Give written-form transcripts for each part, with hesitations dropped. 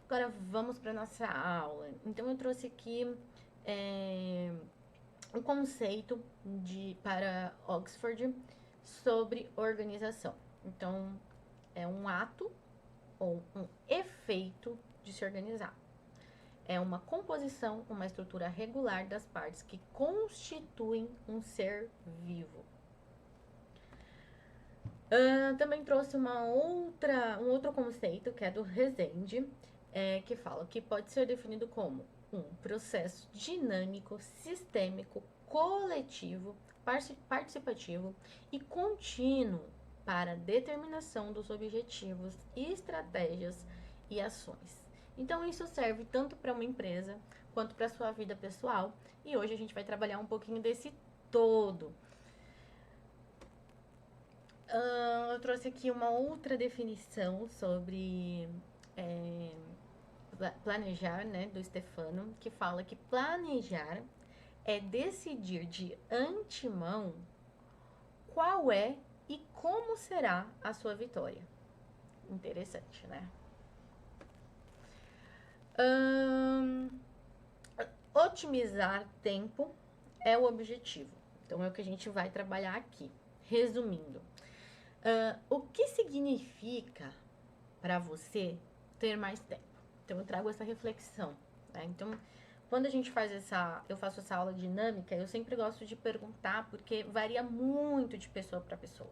Agora vamos para nossa aula. Então eu trouxe aqui um conceito para Oxford sobre organização. Então é um ato ou um efeito de se organizar. É uma composição, uma estrutura regular das partes que constituem um ser vivo. Também trouxe um outro conceito, que é do Rezende, que fala que pode ser definido como um processo dinâmico, sistêmico, coletivo, participativo e contínuo para determinação dos objetivos, estratégias e ações. Então, isso serve tanto para uma empresa quanto para a sua vida pessoal. E hoje a gente vai trabalhar um pouquinho desse todo. Eu trouxe aqui uma outra definição sobre planejar, né, do Stefano, que fala que planejar é decidir de antemão qual é e como será a sua vitória. Interessante, né? Otimizar tempo é o objetivo. Então, é o que a gente vai trabalhar aqui. Resumindo, o que significa para você ter mais tempo? Então, eu trago essa reflexão, né? Então, quando a gente eu faço essa aula dinâmica, eu sempre gosto de perguntar, porque varia muito de pessoa para pessoa.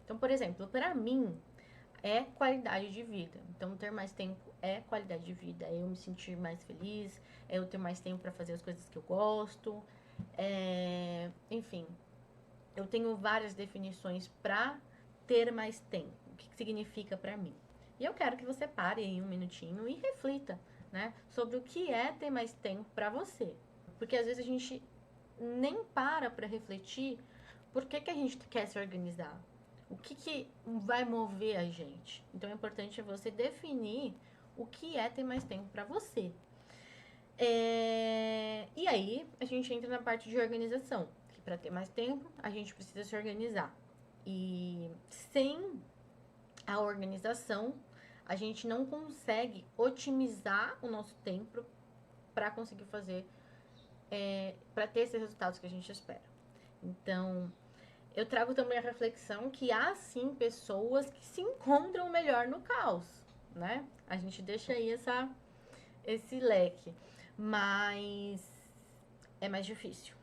Então, por exemplo, para mim, é qualidade de vida. Então, ter mais tempo é qualidade de vida. É eu me sentir mais feliz, é eu ter mais tempo para fazer as coisas que eu gosto. Enfim, eu tenho várias definições para ter mais tempo. O que significa para mim? E eu quero que você pare em um minutinho e reflita, né, sobre o que é ter mais tempo para você. Porque às vezes a gente nem para refletir por que a gente quer se organizar. O que vai mover a gente? Então, é importante você definir o que é ter mais tempo para você. E aí, a gente entra na parte de organização. Que para ter mais tempo, a gente precisa se organizar. E sem a organização, a gente não consegue otimizar o nosso tempo para conseguir fazer, para ter esses resultados que a gente espera. Então, eu trago também a reflexão que há, sim, pessoas que se encontram melhor no caos, né? A gente deixa aí esse leque, mas é mais difícil.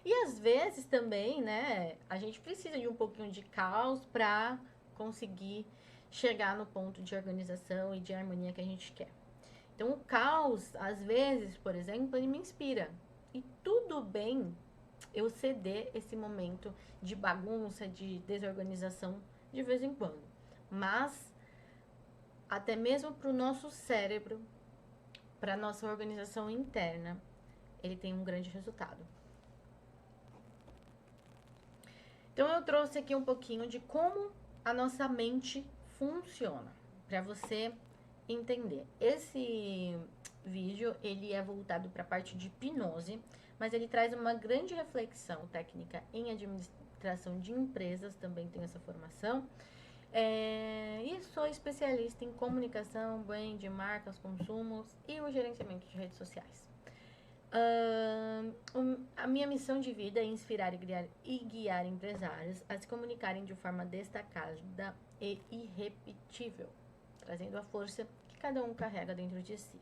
E às vezes também, né, a gente precisa de um pouquinho de caos para conseguir chegar no ponto de organização e de harmonia que a gente quer. Então, o caos, às vezes, por exemplo, ele me inspira. E tudo bem eu ceder esse momento de bagunça, de desorganização de vez em quando. Mas, até mesmo para o nosso cérebro, para a nossa organização interna, ele tem um grande resultado. Então, eu trouxe aqui um pouquinho de como a nossa mente funciona, para você entender. Esse vídeo, ele é voltado para a parte de hipnose, mas ele traz uma grande reflexão técnica em administração de empresas, também tenho essa formação. E sou especialista em comunicação, brand, marcas, consumos e o gerenciamento de redes sociais. A minha missão de vida é inspirar e guiar empresários a se comunicarem de forma destacada e irrepetível, trazendo a força que cada um carrega dentro de si.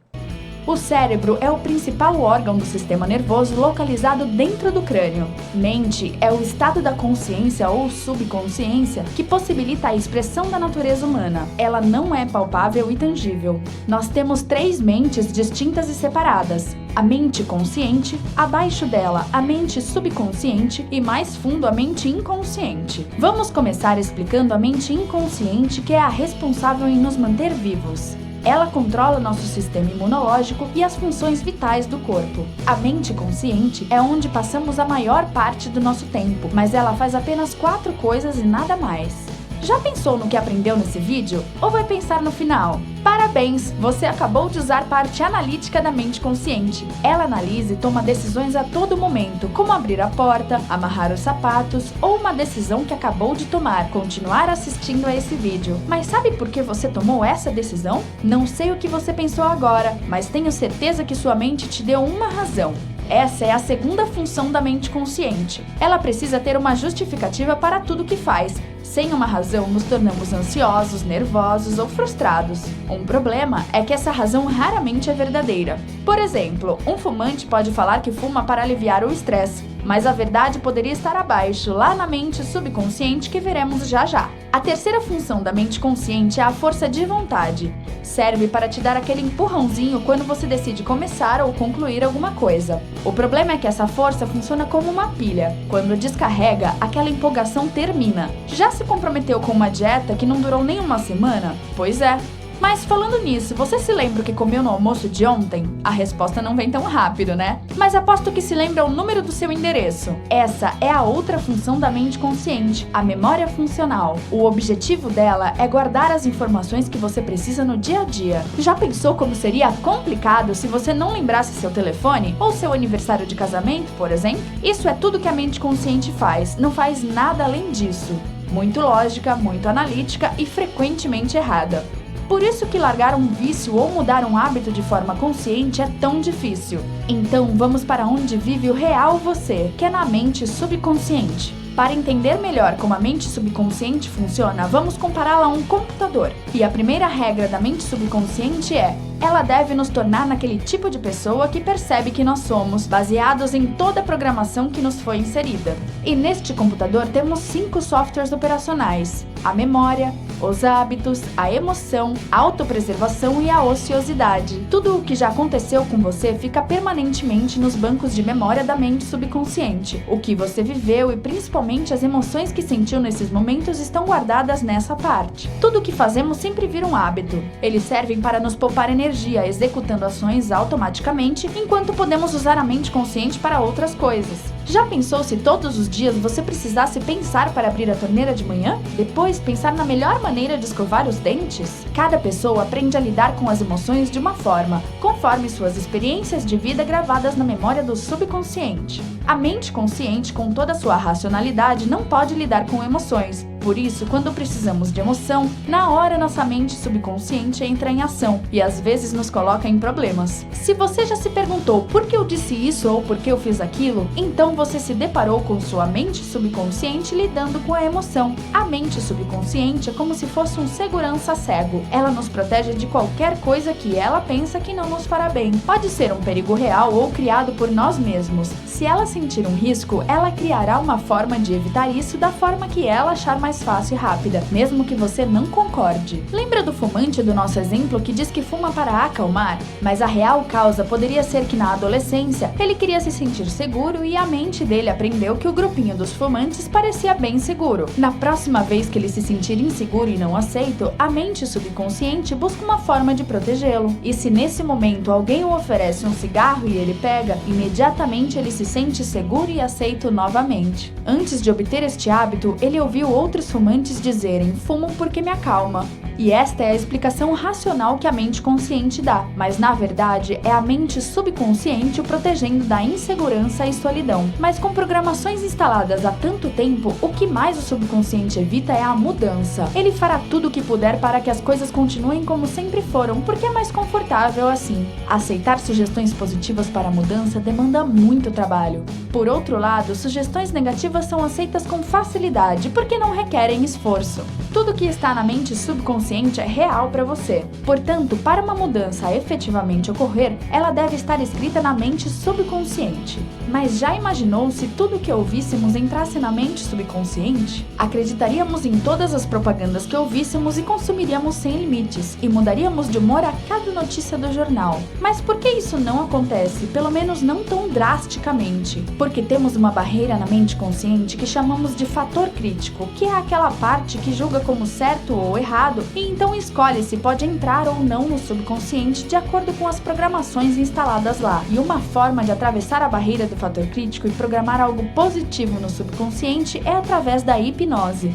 O cérebro é o principal órgão do sistema nervoso localizado dentro do crânio. Mente é o estado da consciência ou subconsciência que possibilita a expressão da natureza humana. Ela não é palpável e tangível. Nós temos 3 mentes distintas e separadas. A mente consciente, abaixo dela a mente subconsciente e mais fundo a mente inconsciente. Vamos começar explicando a mente inconsciente, que é a responsável em nos manter vivos. Ela controla nosso sistema imunológico e as funções vitais do corpo. A mente consciente é onde passamos a maior parte do nosso tempo, mas ela faz apenas 4 coisas e nada mais. Já pensou no que aprendeu nesse vídeo? Ou vai pensar no final? Parabéns! Você acabou de usar a parte analítica da mente consciente. Ela analisa e toma decisões a todo momento, como abrir a porta, amarrar os sapatos ou uma decisão que acabou de tomar, continuar assistindo a esse vídeo. Mas sabe por que você tomou essa decisão? Não sei o que você pensou agora, mas tenho certeza que sua mente te deu uma razão. Essa é a segunda função da mente consciente. Ela precisa ter uma justificativa para tudo que faz. Sem uma razão, nos tornamos ansiosos, nervosos ou frustrados. Um problema é que essa razão raramente é verdadeira. Por exemplo, um fumante pode falar que fuma para aliviar o estresse, mas a verdade poderia estar abaixo, lá na mente subconsciente que veremos já já. A terceira função da mente consciente é a força de vontade. Serve para te dar aquele empurrãozinho quando você decide começar ou concluir alguma coisa. O problema é que essa força funciona como uma pilha. Quando descarrega, aquela empolgação termina. Já se comprometeu com uma dieta que não durou nem uma semana? Pois é. Mas falando nisso, você se lembra o que comeu no almoço de ontem? A resposta não vem tão rápido, né? Mas aposto que se lembra o número do seu endereço. Essa é a outra função da mente consciente, a memória funcional. O objetivo dela é guardar as informações que você precisa no dia a dia. Já pensou como seria complicado se você não lembrasse seu telefone ou seu aniversário de casamento, por exemplo? Isso é tudo que a mente consciente faz, não faz nada além disso. Muito lógica, muito analítica e frequentemente errada. Por isso que largar um vício ou mudar um hábito de forma consciente é tão difícil. Então vamos para onde vive o real você, que é na mente subconsciente. Para entender melhor como a mente subconsciente funciona, vamos compará-la a um computador. E a primeira regra da mente subconsciente é: ela deve nos tornar naquele tipo de pessoa que percebe que nós somos, baseados em toda a programação que nos foi inserida. E neste computador temos 5 softwares operacionais: a memória, os hábitos, a emoção, a autopreservação e a ociosidade. Tudo o que já aconteceu com você fica permanentemente nos bancos de memória da mente subconsciente. O que você viveu e principalmente as emoções que sentiu nesses momentos estão guardadas nessa parte. Tudo o que fazemos sempre vira um hábito. Eles servem para nos poupar energia, executando ações automaticamente, enquanto podemos usar a mente consciente para outras coisas. Já pensou se todos os dias você precisasse pensar para abrir a torneira de manhã? Depois pensar na melhor maneira de escovar os dentes? Cada pessoa aprende a lidar com as emoções de uma forma, conforme suas experiências de vida gravadas na memória do subconsciente. A mente consciente, com toda a sua racionalidade, não pode lidar com emoções. Por isso, quando precisamos de emoção, na hora nossa mente subconsciente entra em ação e às vezes nos coloca em problemas. Se você já se perguntou por que eu disse isso ou por que eu fiz aquilo, então você se deparou com sua mente subconsciente lidando com a emoção. A mente subconsciente é como se fosse um segurança cego. Ela nos protege de qualquer coisa que ela pensa que não nos fará bem. Pode ser um perigo real ou criado por nós mesmos. Se ela sentir um risco, ela criará uma forma de evitar isso da forma que ela achar mais fácil e rápida, mesmo que você não concorde. Lembra do fumante do nosso exemplo que diz que fuma para acalmar? Mas a real causa poderia ser que na adolescência ele queria se sentir seguro e a mente dele aprendeu que o grupinho dos fumantes parecia bem seguro. Na próxima vez que ele se sentir inseguro e não aceito, a mente subconsciente busca uma forma de protegê-lo. E se nesse momento alguém o oferece um cigarro e ele pega, imediatamente ele se sente seguro e aceito novamente. Antes de obter este hábito, ele ouviu outros fumantes dizerem: "Fumo porque me acalma". E esta é a explicação racional que a mente consciente dá, mas na verdade é a mente subconsciente o protegendo da insegurança e solidão. Mas com programações instaladas há tanto tempo, o que mais o subconsciente evita é a mudança. Ele fará tudo o que puder para que as coisas continuem como sempre foram, porque é mais confortável assim. Aceitar sugestões positivas para a mudança demanda muito trabalho. Por outro lado, sugestões negativas são aceitas com facilidade, porque não requerem esforço. Tudo que está na mente subconsciente é real para você. Portanto, para uma mudança efetivamente ocorrer, ela deve estar escrita na mente subconsciente. Mas já imaginou se tudo que ouvíssemos entrasse na mente subconsciente? Acreditaríamos em todas as propagandas que ouvíssemos e consumiríamos sem limites, e mudaríamos de humor a cada notícia do jornal. Mas por que isso não acontece? Pelo menos não tão drasticamente. Porque temos uma barreira na mente consciente que chamamos de fator crítico, que é aquela parte que julga como certo ou errado e então escolhe se pode entrar ou não no subconsciente de acordo com as programações instaladas lá. E uma forma de atravessar a barreira do fator crítico e programar algo positivo no subconsciente é através da hipnose.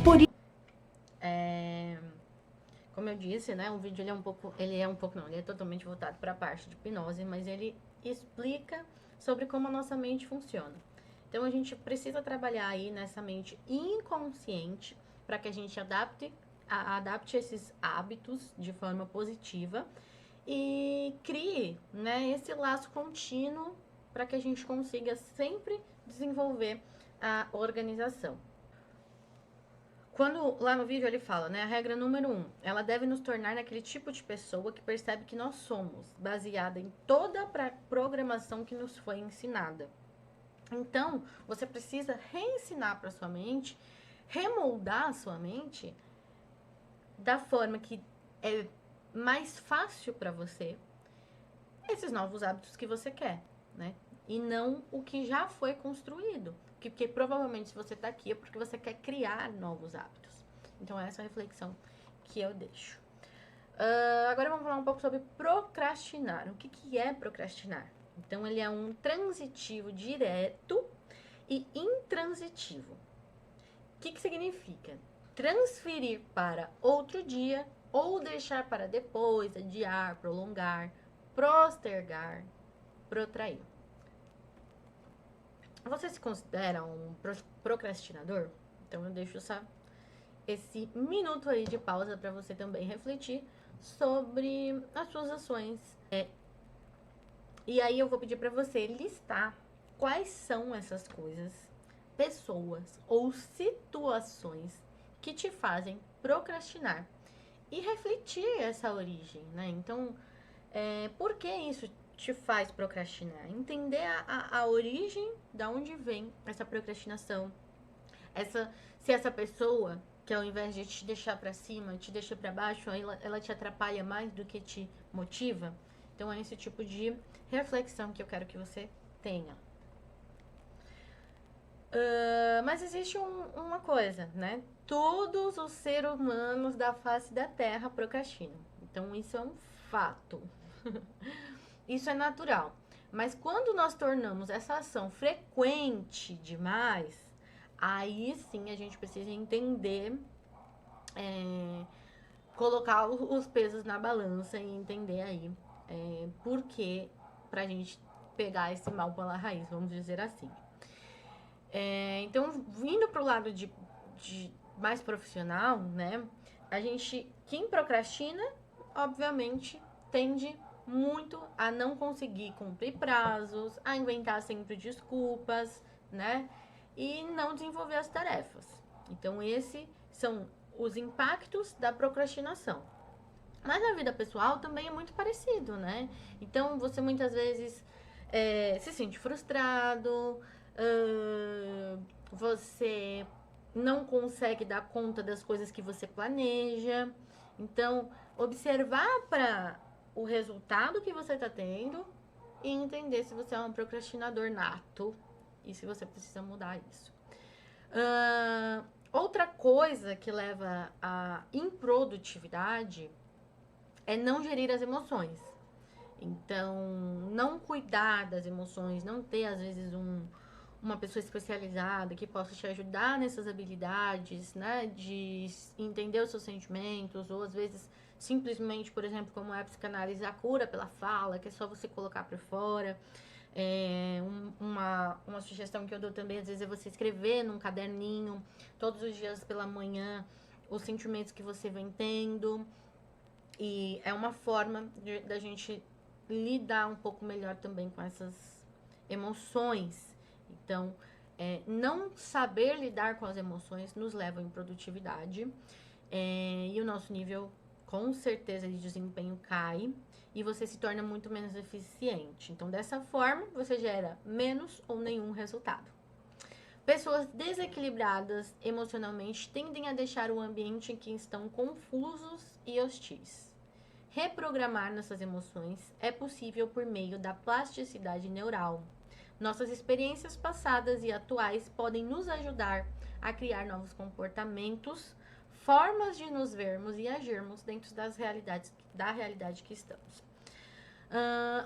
Como eu disse, né, o vídeo ele é totalmente voltado para a parte de hipnose, mas ele explica sobre como a nossa mente funciona. Então, a gente precisa trabalhar aí nessa mente inconsciente para que a gente adapte esses hábitos de forma positiva e crie, né, esse laço contínuo para que a gente consiga sempre desenvolver a organização. Quando lá no vídeo ele fala, né, a regra número 1, ela deve nos tornar naquele tipo de pessoa que percebe que nós somos, baseada em toda a programação que nos foi ensinada. Então, você precisa reensinar para sua mente, remoldar a sua mente da forma que é mais fácil para você esses novos hábitos que você quer, né? E não o que já foi construído. Porque provavelmente se você tá aqui é porque você quer criar novos hábitos. Então, essa é a reflexão que eu deixo. Agora vamos falar um pouco sobre procrastinar. O que é procrastinar? Então, ele é um transitivo direto e intransitivo. O que significa? Transferir para outro dia ou deixar para depois, adiar, prolongar, postergar, protrair. Você se considera um procrastinador? Então, eu deixo esse minuto aí de pausa para você também refletir sobre as suas ações. E aí, eu vou pedir para você listar quais são essas coisas, pessoas ou situações que te fazem procrastinar e refletir essa origem, né? Então, por que isso te faz procrastinar? Entender a origem, da onde vem essa procrastinação. Se essa pessoa, que ao invés de te deixar para cima, te deixa para baixo, ela te atrapalha mais do que te motiva. Então, é esse tipo de reflexão que eu quero que você tenha. Mas existe uma coisa, né? Todos os seres humanos da face da Terra procrastinam. Então, isso é um fato. Isso é natural. Mas quando nós tornamos essa ação frequente demais, aí sim a gente precisa entender, colocar os pesos na balança e entender aí por que, pra gente pegar esse mal pela raiz, vamos dizer assim. Então, vindo pro lado de mais profissional, né? Quem procrastina, obviamente, tende muito a não conseguir cumprir prazos, a inventar sempre desculpas, né? E não desenvolver as tarefas. Então, esses são os impactos da procrastinação. Mas na vida pessoal também é muito parecido, né? Então, você muitas vezes se sente frustrado, você não consegue dar conta das coisas que você planeja. Então, observar para o resultado que você está tendo e entender se você é um procrastinador nato e se você precisa mudar isso. Outra coisa que leva à improdutividade é não gerir as emoções. Então, não cuidar das emoções, não ter, às vezes, uma pessoa especializada que possa te ajudar nessas habilidades, né? De entender os seus sentimentos, ou às vezes, simplesmente, por exemplo, como é a psicanálise, a cura pela fala, que é só você colocar para fora. Uma sugestão que eu dou também, às vezes, é você escrever num caderninho, todos os dias pela manhã, os sentimentos que você vem tendo. E é uma forma da gente lidar um pouco melhor também com essas emoções. Então, não saber lidar com as emoções nos leva à improdutividade. E o nosso nível, com certeza, de desempenho cai. E você se torna muito menos eficiente. Então, dessa forma, você gera menos ou nenhum resultado. Pessoas desequilibradas emocionalmente tendem a deixar o ambiente em que estão confusos e hostis. Reprogramar nossas emoções é possível por meio da plasticidade neural. Nossas experiências passadas e atuais podem nos ajudar a criar novos comportamentos, formas de nos vermos e agirmos dentro da realidade que estamos.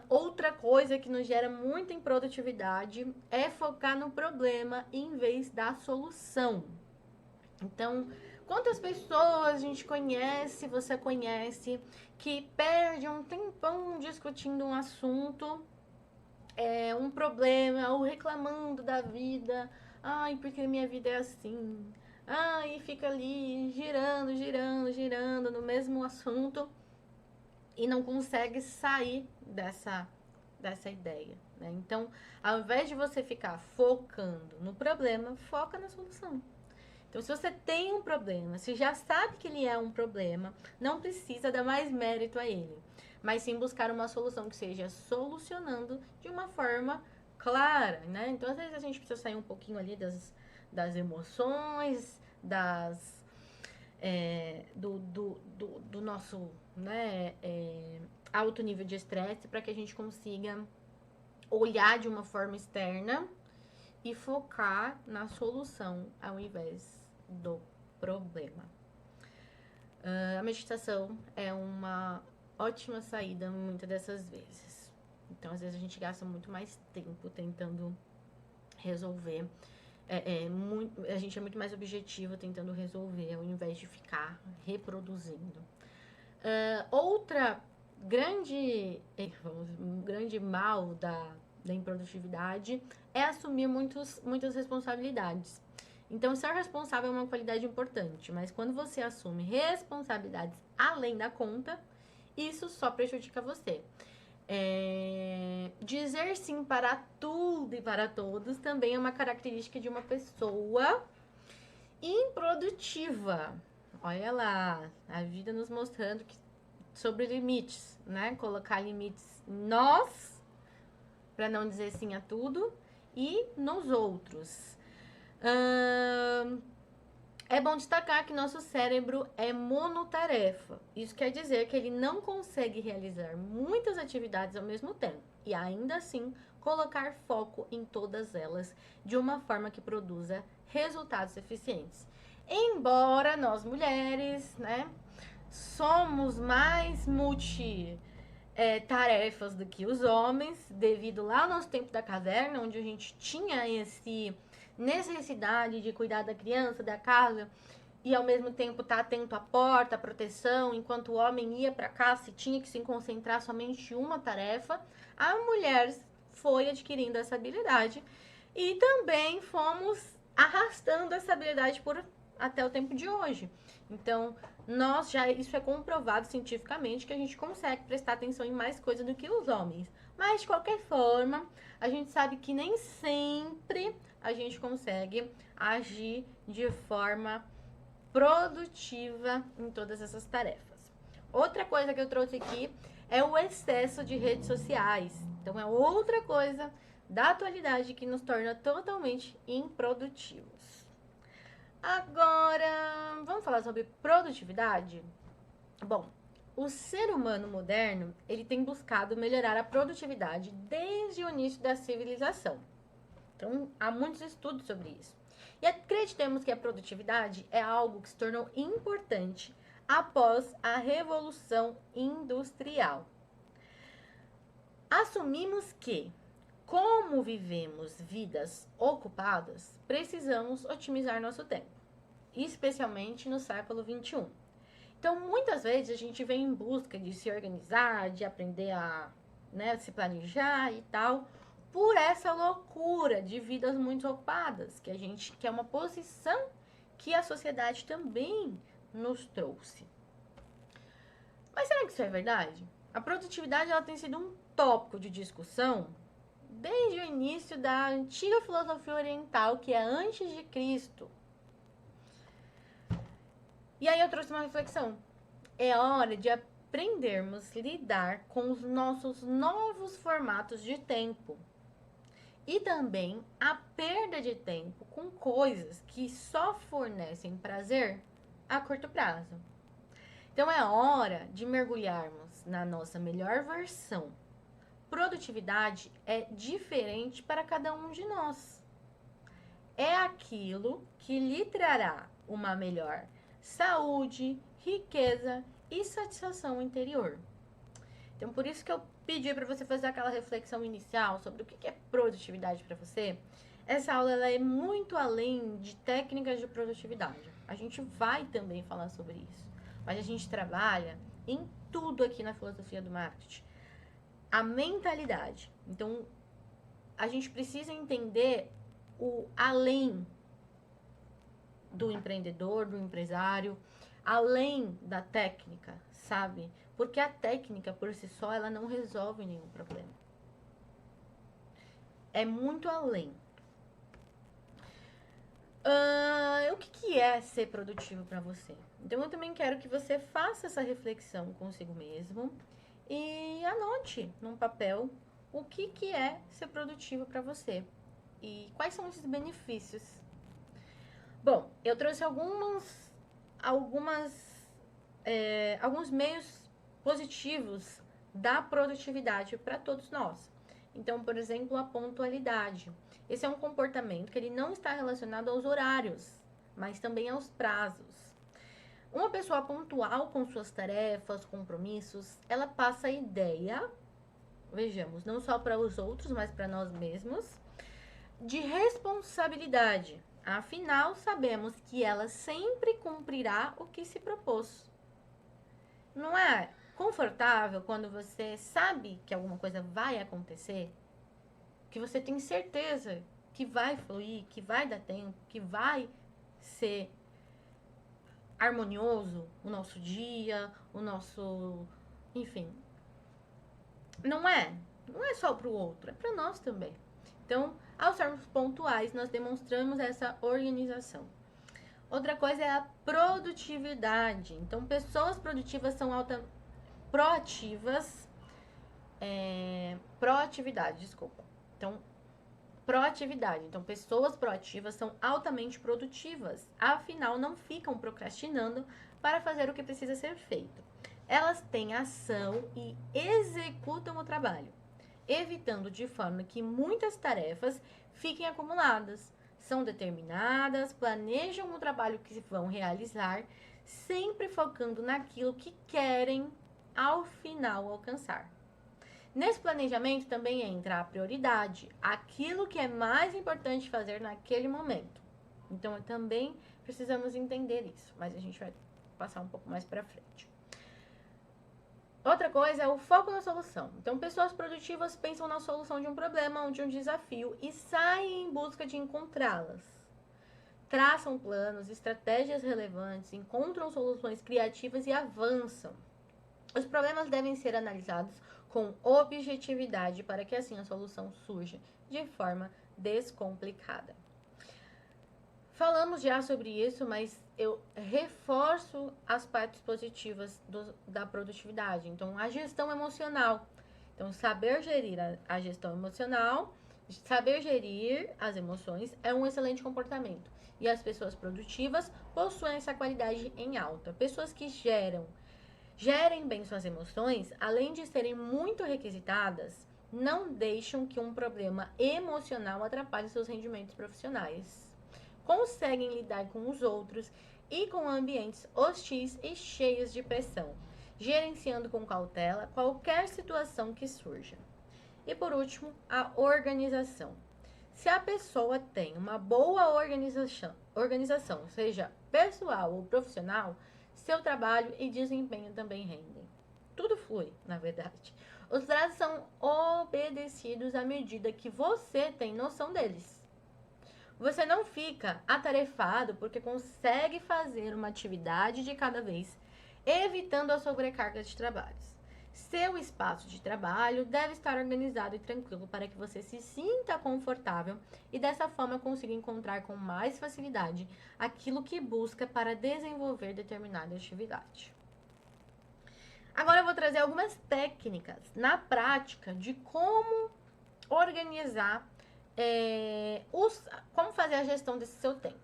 Outra coisa que nos gera muita improdutividade é focar no problema em vez da solução. Então, Quantas pessoas a gente conhece, você conhece, que perde um tempão discutindo um assunto, um problema, ou reclamando da vida. Ai, porque minha vida é assim. Ai, fica ali girando, girando, girando no mesmo assunto e não consegue sair dessa ideia, né? Então, ao invés de você ficar focando no problema, foca na solução. Então, se você tem um problema, se já sabe que ele é um problema, não precisa dar mais mérito a ele, mas sim buscar uma solução que seja solucionando de uma forma clara, né? Então, às vezes a gente precisa sair um pouquinho ali das emoções, do nosso, né, alto nível de estresse, para que a gente consiga olhar de uma forma externa e focar na solução ao invés do problema. A meditação é uma ótima saída muitas dessas vezes. Então, às vezes, a gente gasta muito mais tempo tentando resolver. A gente é muito mais objetivo tentando resolver, ao invés de ficar reproduzindo. Um grande mal da improdutividade é assumir muitas responsabilidades. Então, ser responsável é uma qualidade importante, mas quando você assume responsabilidades além da conta, isso só prejudica você. Dizer sim para tudo e para todos também é uma característica de uma pessoa improdutiva. Olha lá, a vida nos mostrando sobre limites, né? Colocar limites nós, para não dizer sim a tudo, e nos outros. É bom destacar que nosso cérebro é monotarefa. Isso quer dizer que ele não consegue realizar muitas atividades ao mesmo tempo e ainda assim colocar foco em todas elas de uma forma que produza resultados eficientes. Embora nós mulheres, né, somos mais tarefas do que os homens, devido lá ao nosso tempo da caverna, onde a gente tinha necessidade de cuidar da criança, da casa, e ao mesmo tempo estar atento à porta, à proteção, enquanto o homem ia para casa e tinha que se concentrar somente em uma tarefa, a mulher foi adquirindo essa habilidade e também fomos arrastando essa habilidade até o tempo de hoje. Então, isso é comprovado cientificamente que a gente consegue prestar atenção em mais coisas do que os homens. Mas, de qualquer forma, a gente sabe que nem sempre a gente consegue agir de forma produtiva em todas essas tarefas. Outra coisa que eu trouxe aqui é o excesso de redes sociais. Então, é outra coisa da atualidade que nos torna totalmente improdutivos. Agora, vamos falar sobre produtividade? Bom, o ser humano moderno, ele tem buscado melhorar a produtividade desde o início da civilização. Então, há muitos estudos sobre isso. E acreditemos que a produtividade é algo que se tornou importante após a Revolução Industrial. Assumimos que, como vivemos vidas ocupadas, precisamos otimizar nosso tempo, especialmente no século XXI. Então, muitas vezes a gente vem em busca de se organizar, de aprender a se planejar e tal, por essa loucura de vidas muito ocupadas, que é uma posição que a sociedade também nos trouxe. Mas será que isso é verdade? A produtividade ela tem sido um tópico de discussão desde o início da antiga filosofia oriental, que é antes de Cristo. E aí eu trouxe uma reflexão. É hora de aprendermos a lidar com os nossos novos formatos de tempo. E também a perda de tempo com coisas que só fornecem prazer a curto prazo. Então é hora de mergulharmos na nossa melhor versão. Produtividade é diferente para cada um de nós. É aquilo que lhe trará uma melhor saúde, riqueza e satisfação interior. Então, por isso que eu pedi para você fazer aquela reflexão inicial sobre o que é produtividade para você. Essa aula ela é muito além de técnicas de produtividade. A gente vai também falar sobre isso. Mas a gente trabalha em tudo aqui na filosofia do marketing. A mentalidade. Então, a gente precisa entender o além do empreendedor, do empresário, além da técnica, sabe? Porque a técnica, por si só, ela não resolve nenhum problema. É muito além. O que é ser produtivo para você? Então, eu também quero que você faça essa reflexão consigo mesmo e anote num papel o que é ser produtivo para você e quais são esses benefícios. Bom, eu trouxe alguns meios positivos da produtividade para todos nós. Então, por exemplo, a pontualidade. Esse é um comportamento que ele não está relacionado aos horários, mas também aos prazos. Uma pessoa pontual com suas tarefas, compromissos, ela passa a ideia, vejamos, não só para os outros, mas para nós mesmos, de responsabilidade. Afinal, sabemos que ela sempre cumprirá o que se propôs. Não é confortável quando você sabe que alguma coisa vai acontecer? Que você tem certeza que vai fluir, que vai dar tempo, que vai ser harmonioso o nosso dia, enfim. Não é só para o outro, é para nós também. Então, ao sermos pontuais, nós demonstramos essa organização. Outra coisa é a produtividade. Então, pessoas produtivas são proatividade. Então, pessoas proativas são altamente produtivas. Afinal, não ficam procrastinando para fazer o que precisa ser feito. Elas têm ação e executam o trabalho, evitando de forma que muitas tarefas fiquem acumuladas. São determinadas, planejam o trabalho que vão realizar, sempre focando naquilo que querem ao final alcançar. Nesse planejamento também entra a prioridade, aquilo que é mais importante fazer naquele momento. Então, também precisamos entender isso, mas a gente vai passar um pouco mais para frente. Outra coisa é o foco na solução. Então, pessoas produtivas pensam na solução de um problema ou de um desafio e saem em busca de encontrá-las. Traçam planos, estratégias relevantes, encontram soluções criativas e avançam. Os problemas devem ser analisados com objetividade para que assim a solução surja de forma descomplicada. Falamos já sobre isso, mas eu reforço as partes positivas da produtividade. Então, a gestão emocional. Então, saber gerir a gestão emocional, saber gerir as emoções é um excelente comportamento. E as pessoas produtivas possuem essa qualidade em alta. Pessoas que gerem bem suas emoções, além de serem muito requisitadas, não deixam que um problema emocional atrapalhe seus rendimentos profissionais. Conseguem lidar com os outros e com ambientes hostis e cheios de pressão, gerenciando com cautela qualquer situação que surja. E por último, a organização. Se a pessoa tem uma boa organização, seja pessoal ou profissional, seu trabalho e desempenho também rendem. Tudo flui, na verdade. Os prazos são obedecidos à medida que você tem noção deles. Você não fica atarefado porque consegue fazer uma atividade de cada vez, evitando a sobrecarga de trabalhos. Seu espaço de trabalho deve estar organizado e tranquilo para que você se sinta confortável e dessa forma consiga encontrar com mais facilidade aquilo que busca para desenvolver determinada atividade. Agora eu vou trazer algumas técnicas na prática de como organizar, como fazer a gestão desse seu tempo.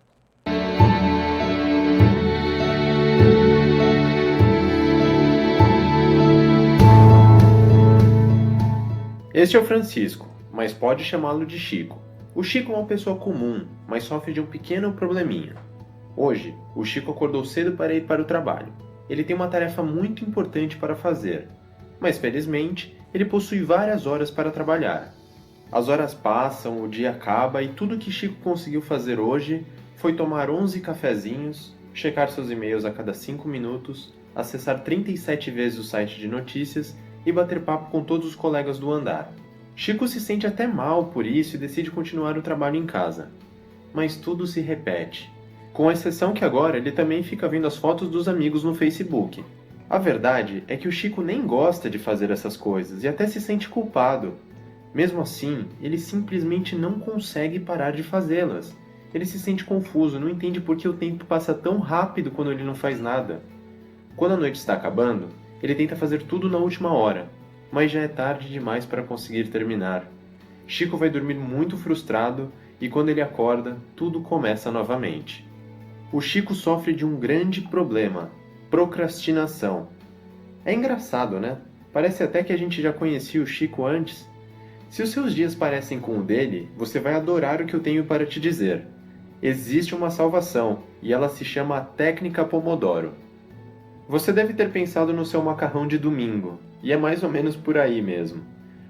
Este é o Francisco, mas pode chamá-lo de Chico. O Chico é uma pessoa comum, mas sofre de um pequeno probleminha. Hoje, o Chico acordou cedo para ir para o trabalho. Ele tem uma tarefa muito importante para fazer, mas felizmente ele possui várias horas para trabalhar. As horas passam, o dia acaba e tudo que Chico conseguiu fazer hoje foi tomar 11 cafezinhos, checar seus e-mails a cada 5 minutos, acessar 37 vezes o site de notícias e bater papo com todos os colegas do andar. Chico se sente até mal por isso e decide continuar o trabalho em casa. Mas tudo se repete. Com exceção que agora ele também fica vendo as fotos dos amigos no Facebook. A verdade é que o Chico nem gosta de fazer essas coisas e até se sente culpado. Mesmo assim, ele simplesmente não consegue parar de fazê-las. Ele se sente confuso, não entende por que o tempo passa tão rápido quando ele não faz nada. Quando a noite está acabando, ele tenta fazer tudo na última hora, mas já é tarde demais para conseguir terminar. Chico vai dormir muito frustrado e quando ele acorda, tudo começa novamente. O Chico sofre de um grande problema: procrastinação. É engraçado, né? Parece até que a gente já conhecia o Chico antes. Se os seus dias parecem com o dele, você vai adorar o que eu tenho para te dizer. Existe uma salvação, e ela se chama técnica Pomodoro. Você deve ter pensado no seu macarrão de domingo, e é mais ou menos por aí mesmo.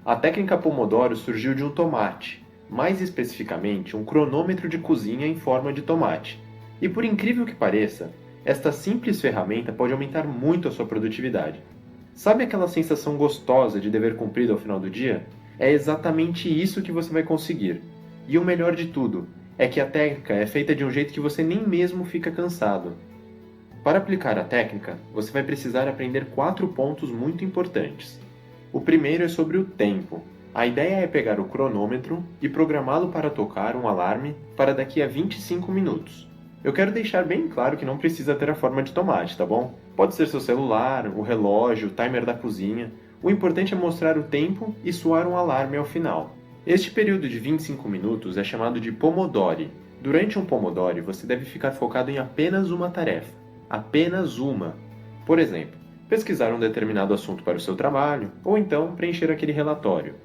A técnica Pomodoro surgiu de um tomate, mais especificamente um cronômetro de cozinha em forma de tomate. E por incrível que pareça, esta simples ferramenta pode aumentar muito a sua produtividade. Sabe aquela sensação gostosa de dever cumprido ao final do dia? É exatamente isso que você vai conseguir. E o melhor de tudo é que a técnica é feita de um jeito que você nem mesmo fica cansado. Para aplicar a técnica, você vai precisar aprender 4 pontos muito importantes. O primeiro é sobre o tempo. A ideia é pegar o cronômetro e programá-lo para tocar um alarme para daqui a 25 minutos. Eu quero deixar bem claro que não precisa ter a forma de tomate, tá bom? Pode ser seu celular, o relógio, o timer da cozinha. O importante é mostrar o tempo e soar um alarme ao final. Este período de 25 minutos é chamado de Pomodori. Durante um Pomodori, você deve ficar focado em apenas uma tarefa. Apenas uma. Por exemplo, pesquisar um determinado assunto para o seu trabalho, ou então preencher aquele relatório.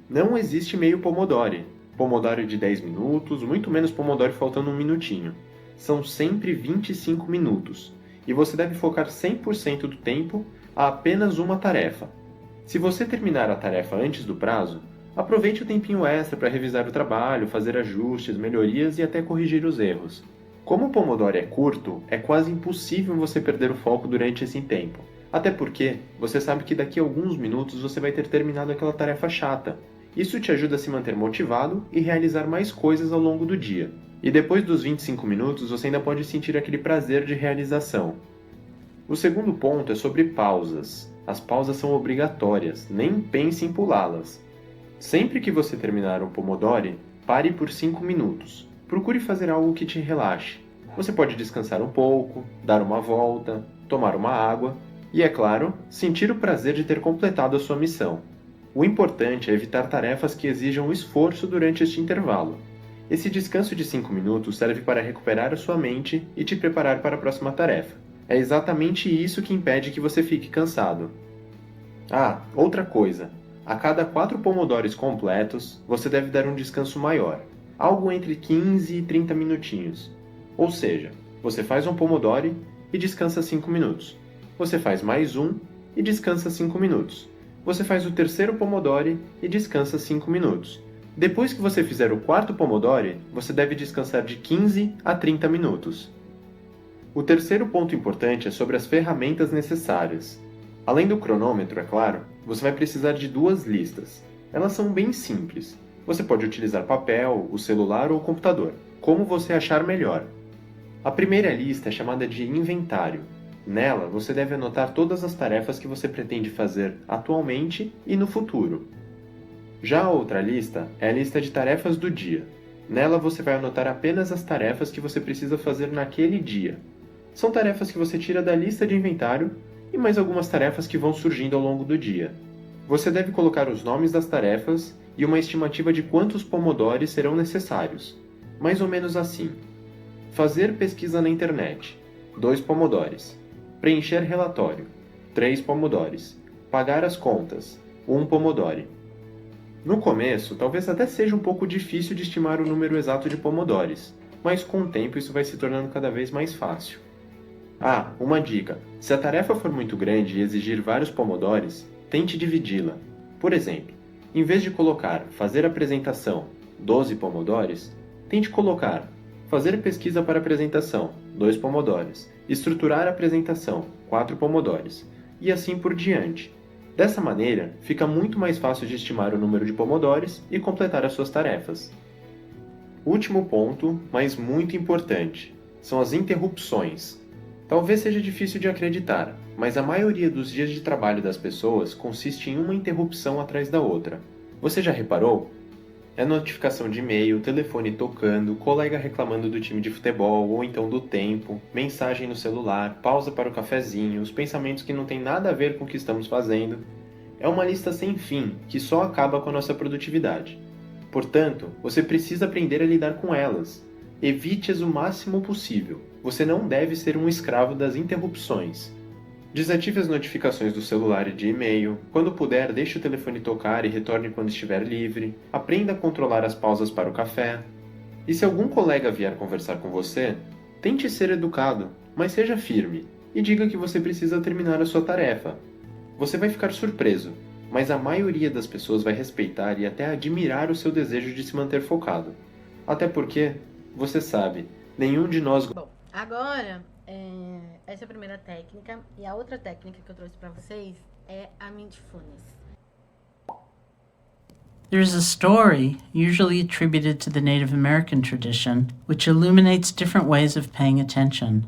Não existe meio Pomodori. Pomodori de 10 minutos, muito menos Pomodori faltando um minutinho. São sempre 25 minutos, e você deve focar 100% do tempo a apenas uma tarefa. Se você terminar a tarefa antes do prazo, aproveite o tempinho extra para revisar o trabalho, fazer ajustes, melhorias e até corrigir os erros. Como o Pomodoro é curto, é quase impossível você perder o foco durante esse tempo. Até porque você sabe que daqui a alguns minutos você vai ter terminado aquela tarefa chata. Isso te ajuda a se manter motivado e realizar mais coisas ao longo do dia. E depois dos 25 minutos você ainda pode sentir aquele prazer de realização. O segundo ponto é sobre pausas. As pausas são obrigatórias, nem pense em pulá-las. Sempre que você terminar um Pomodoro, pare por 5 minutos. Procure fazer algo que te relaxe. Você pode descansar um pouco, dar uma volta, tomar uma água e, é claro, sentir o prazer de ter completado a sua missão. O importante é evitar tarefas que exijam esforço durante este intervalo. Esse descanso de 5 minutos serve para recuperar a sua mente e te preparar para a próxima tarefa. É exatamente isso que impede que você fique cansado. Ah, outra coisa. A cada 4 Pomodoros completos, você deve dar um descanso maior. Algo entre 15 e 30 minutinhos. Ou seja, você faz um Pomodoro e descansa 5 minutos. Você faz mais um e descansa 5 minutos. Você faz o terceiro Pomodoro e descansa 5 minutos. Depois que você fizer o quarto Pomodoro, você deve descansar de 15 a 30 minutos. O terceiro ponto importante é sobre as ferramentas necessárias. Além do cronômetro, é claro, você vai precisar de 2 listas. Elas são bem simples. Você pode utilizar papel, o celular ou o computador, como você achar melhor. A primeira lista é chamada de inventário. Nela, você deve anotar todas as tarefas que você pretende fazer atualmente e no futuro. Já a outra lista é a lista de tarefas do dia. Nela, você vai anotar apenas as tarefas que você precisa fazer naquele dia. São tarefas que você tira da lista de inventário e mais algumas tarefas que vão surgindo ao longo do dia. Você deve colocar os nomes das tarefas e uma estimativa de quantos Pomodoros serão necessários. Mais ou menos assim. Fazer pesquisa na internet, 2 Pomodoros. Preencher relatório, 3 Pomodoros. Pagar as contas, 1 Pomodoro. No começo, talvez até seja um pouco difícil de estimar o número exato de Pomodoros, mas com o tempo isso vai se tornando cada vez mais fácil. Ah, uma dica. Se a tarefa for muito grande e exigir vários Pomodoros, tente dividi-la. Por exemplo, em vez de colocar fazer apresentação 12 Pomodoros, tente colocar Fazer pesquisa para apresentação, 2 pomodores. Estruturar a apresentação, 4 pomodores. E assim por diante. Dessa maneira, fica muito mais fácil de estimar o número de pomodores e completar as suas tarefas. Último ponto, mas muito importante, são as interrupções. Talvez seja difícil de acreditar, mas a maioria dos dias de trabalho das pessoas consiste em uma interrupção atrás da outra. Você já reparou? É notificação de e-mail, telefone tocando, colega reclamando do time de futebol ou então do tempo, mensagem no celular, pausa para o cafezinho, os pensamentos que não têm nada a ver com o que estamos fazendo. É uma lista sem fim que só acaba com a nossa produtividade. Portanto, você precisa aprender a lidar com elas. Evite-as o máximo possível. Você não deve ser um escravo das interrupções. Desative as notificações do celular e de e-mail. Quando puder, deixe o telefone tocar e retorne quando estiver livre. Aprenda a controlar as pausas para o café. E se algum colega vier conversar com você, tente ser educado, mas seja firme e diga que você precisa terminar a sua tarefa. Você vai ficar surpreso, mas a maioria das pessoas vai respeitar e até admirar o seu desejo de se manter focado. Até porque, você sabe, nenhum de nós... Bom, agora... essa é a primeira técnica, e a outra técnica que eu trouxe para vocês é a mindfulness. There's a story, usually attributed to the Native American tradition, which illuminates different ways of paying attention.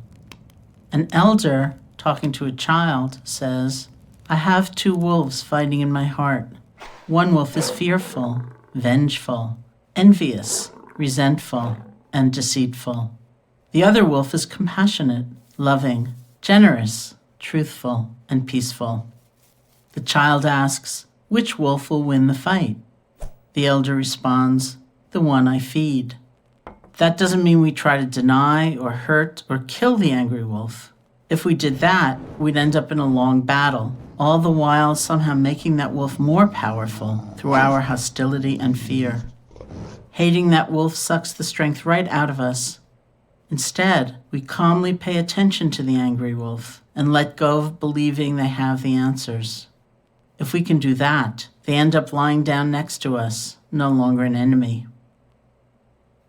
An elder, talking to a child, says, "I have 2 wolves fighting in my heart. One wolf is fearful, vengeful, envious, resentful, and deceitful. The other wolf is compassionate, loving, generous, truthful, and peaceful." The child asks, "Which wolf will win the fight?" The elder responds, "The one I feed." That doesn't mean we try to deny or hurt or kill the angry wolf. If we did that, we'd end up in a long battle, all the while somehow making that wolf more powerful through our hostility and fear. Hating that wolf sucks the strength right out of us. Instead, we calmly pay attention to the angry wolf and let go of believing they have the answers. If we can do that, they end up lying down next to us, no longer an enemy.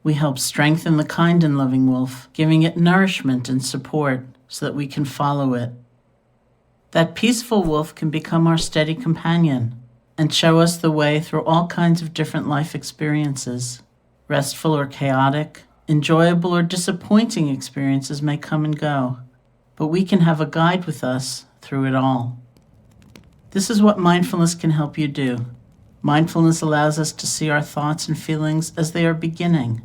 We help strengthen the kind and loving wolf, giving it nourishment and support so that we can follow it. That peaceful wolf can become our steady companion and show us the way through all kinds of different life experiences, restful or chaotic. Enjoyable or disappointing experiences may come and go, but we can have a guide with us through it all. This is what mindfulness can help you do. Mindfulness allows us to see our thoughts and feelings as they are beginning.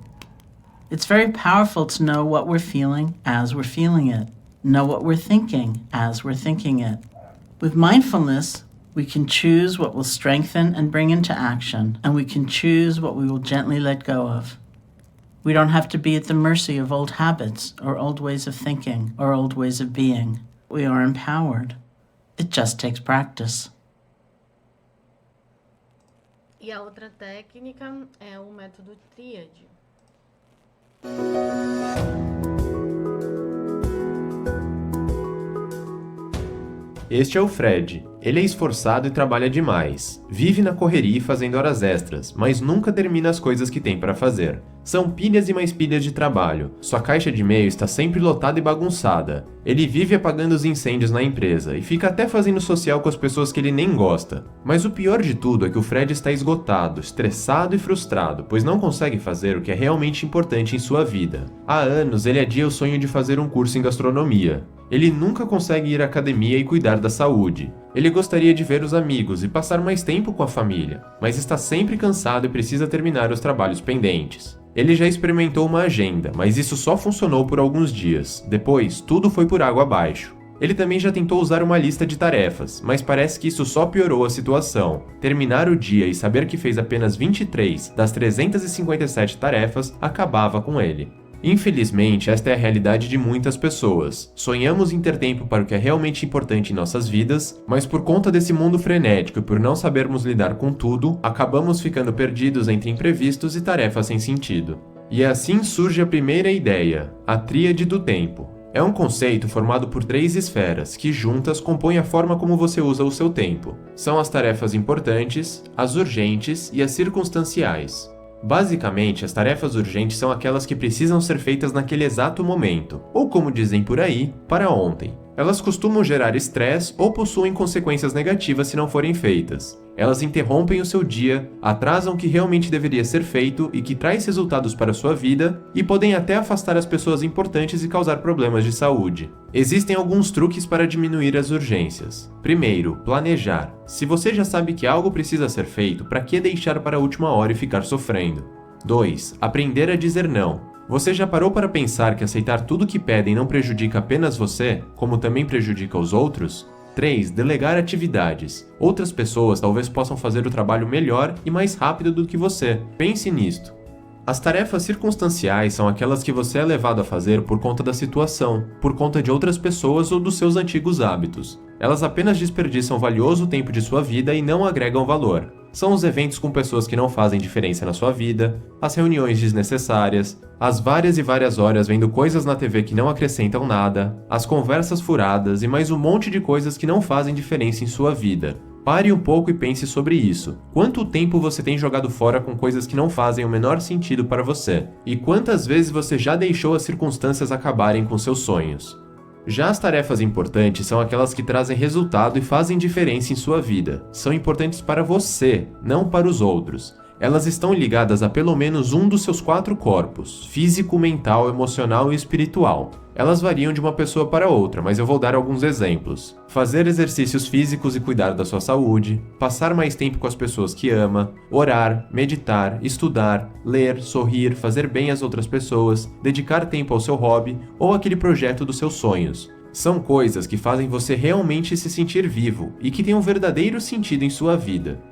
It's very powerful to know what we're feeling as we're feeling it, know what we're thinking as we're thinking it. With mindfulness, we can choose what will strengthen and bring into action, and we can choose what we will gently let go of. We don't have to be at the mercy of old habits or old ways of thinking or old ways of being. We are empowered. It just takes practice. E a outra técnica é o método tríade. Este é o Fred. Ele é esforçado e trabalha demais. Vive na correria e fazendo horas extras, mas nunca termina as coisas que tem para fazer. São pilhas e mais pilhas de trabalho. Sua caixa de e-mail está sempre lotada e bagunçada. Ele vive apagando os incêndios na empresa e fica até fazendo social com as pessoas que ele nem gosta. Mas o pior de tudo é que o Fred está esgotado, estressado e frustrado, pois não consegue fazer o que é realmente importante em sua vida. Há anos ele adia o sonho de fazer um curso em gastronomia. Ele nunca consegue ir à academia e cuidar da saúde. Ele gostaria de ver os amigos e passar mais tempo com a família, mas está sempre cansado e precisa terminar os trabalhos pendentes. Ele já experimentou uma agenda, mas isso só funcionou por alguns dias. Depois, tudo foi por água abaixo. Ele também já tentou usar uma lista de tarefas, mas parece que isso só piorou a situação. Terminar o dia e saber que fez apenas 23 das 357 tarefas acabava com ele. Infelizmente, esta é a realidade de muitas pessoas. Sonhamos em ter tempo para o que é realmente importante em nossas vidas, mas por conta desse mundo frenético e por não sabermos lidar com tudo, acabamos ficando perdidos entre imprevistos e tarefas sem sentido. E assim surge a primeira ideia, a tríade do tempo. É um conceito formado por 3 esferas, que juntas compõem a forma como você usa o seu tempo. São as tarefas importantes, as urgentes e as circunstanciais. Basicamente, as tarefas urgentes são aquelas que precisam ser feitas naquele exato momento, ou como dizem por aí, para ontem. Elas costumam gerar estresse ou possuem consequências negativas se não forem feitas. Elas interrompem o seu dia, atrasam o que realmente deveria ser feito e que traz resultados para a sua vida, e podem até afastar as pessoas importantes e causar problemas de saúde. Existem alguns truques para diminuir as urgências. Primeiro, planejar. Se você já sabe que algo precisa ser feito, para que deixar para a última hora e ficar sofrendo? 2. Aprender a dizer não. Você já parou para pensar que aceitar tudo que pedem não prejudica apenas você, como também prejudica os outros? 3. Delegar atividades. Outras pessoas talvez possam fazer o trabalho melhor e mais rápido do que você. Pense nisto. As tarefas circunstanciais são aquelas que você é levado a fazer por conta da situação, por conta de outras pessoas ou dos seus antigos hábitos. Elas apenas desperdiçam valioso tempo de sua vida e não agregam valor. São os eventos com pessoas que não fazem diferença na sua vida, as reuniões desnecessárias, as várias e várias horas vendo coisas na TV que não acrescentam nada, as conversas furadas e mais um monte de coisas que não fazem diferença em sua vida. Pare um pouco e pense sobre isso. Quanto tempo você tem jogado fora com coisas que não fazem o menor sentido para você? E quantas vezes você já deixou as circunstâncias acabarem com seus sonhos? Já as tarefas importantes são aquelas que trazem resultado e fazem diferença em sua vida. São importantes para você, não para os outros. Elas estão ligadas a pelo menos um dos seus 4 corpos: físico, mental, emocional e espiritual. Elas variam de uma pessoa para outra, mas eu vou dar alguns exemplos. Fazer exercícios físicos e cuidar da sua saúde, passar mais tempo com as pessoas que ama, orar, meditar, estudar, ler, sorrir, fazer bem às outras pessoas, dedicar tempo ao seu hobby ou aquele projeto dos seus sonhos. São coisas que fazem você realmente se sentir vivo e que têm um verdadeiro sentido em sua vida.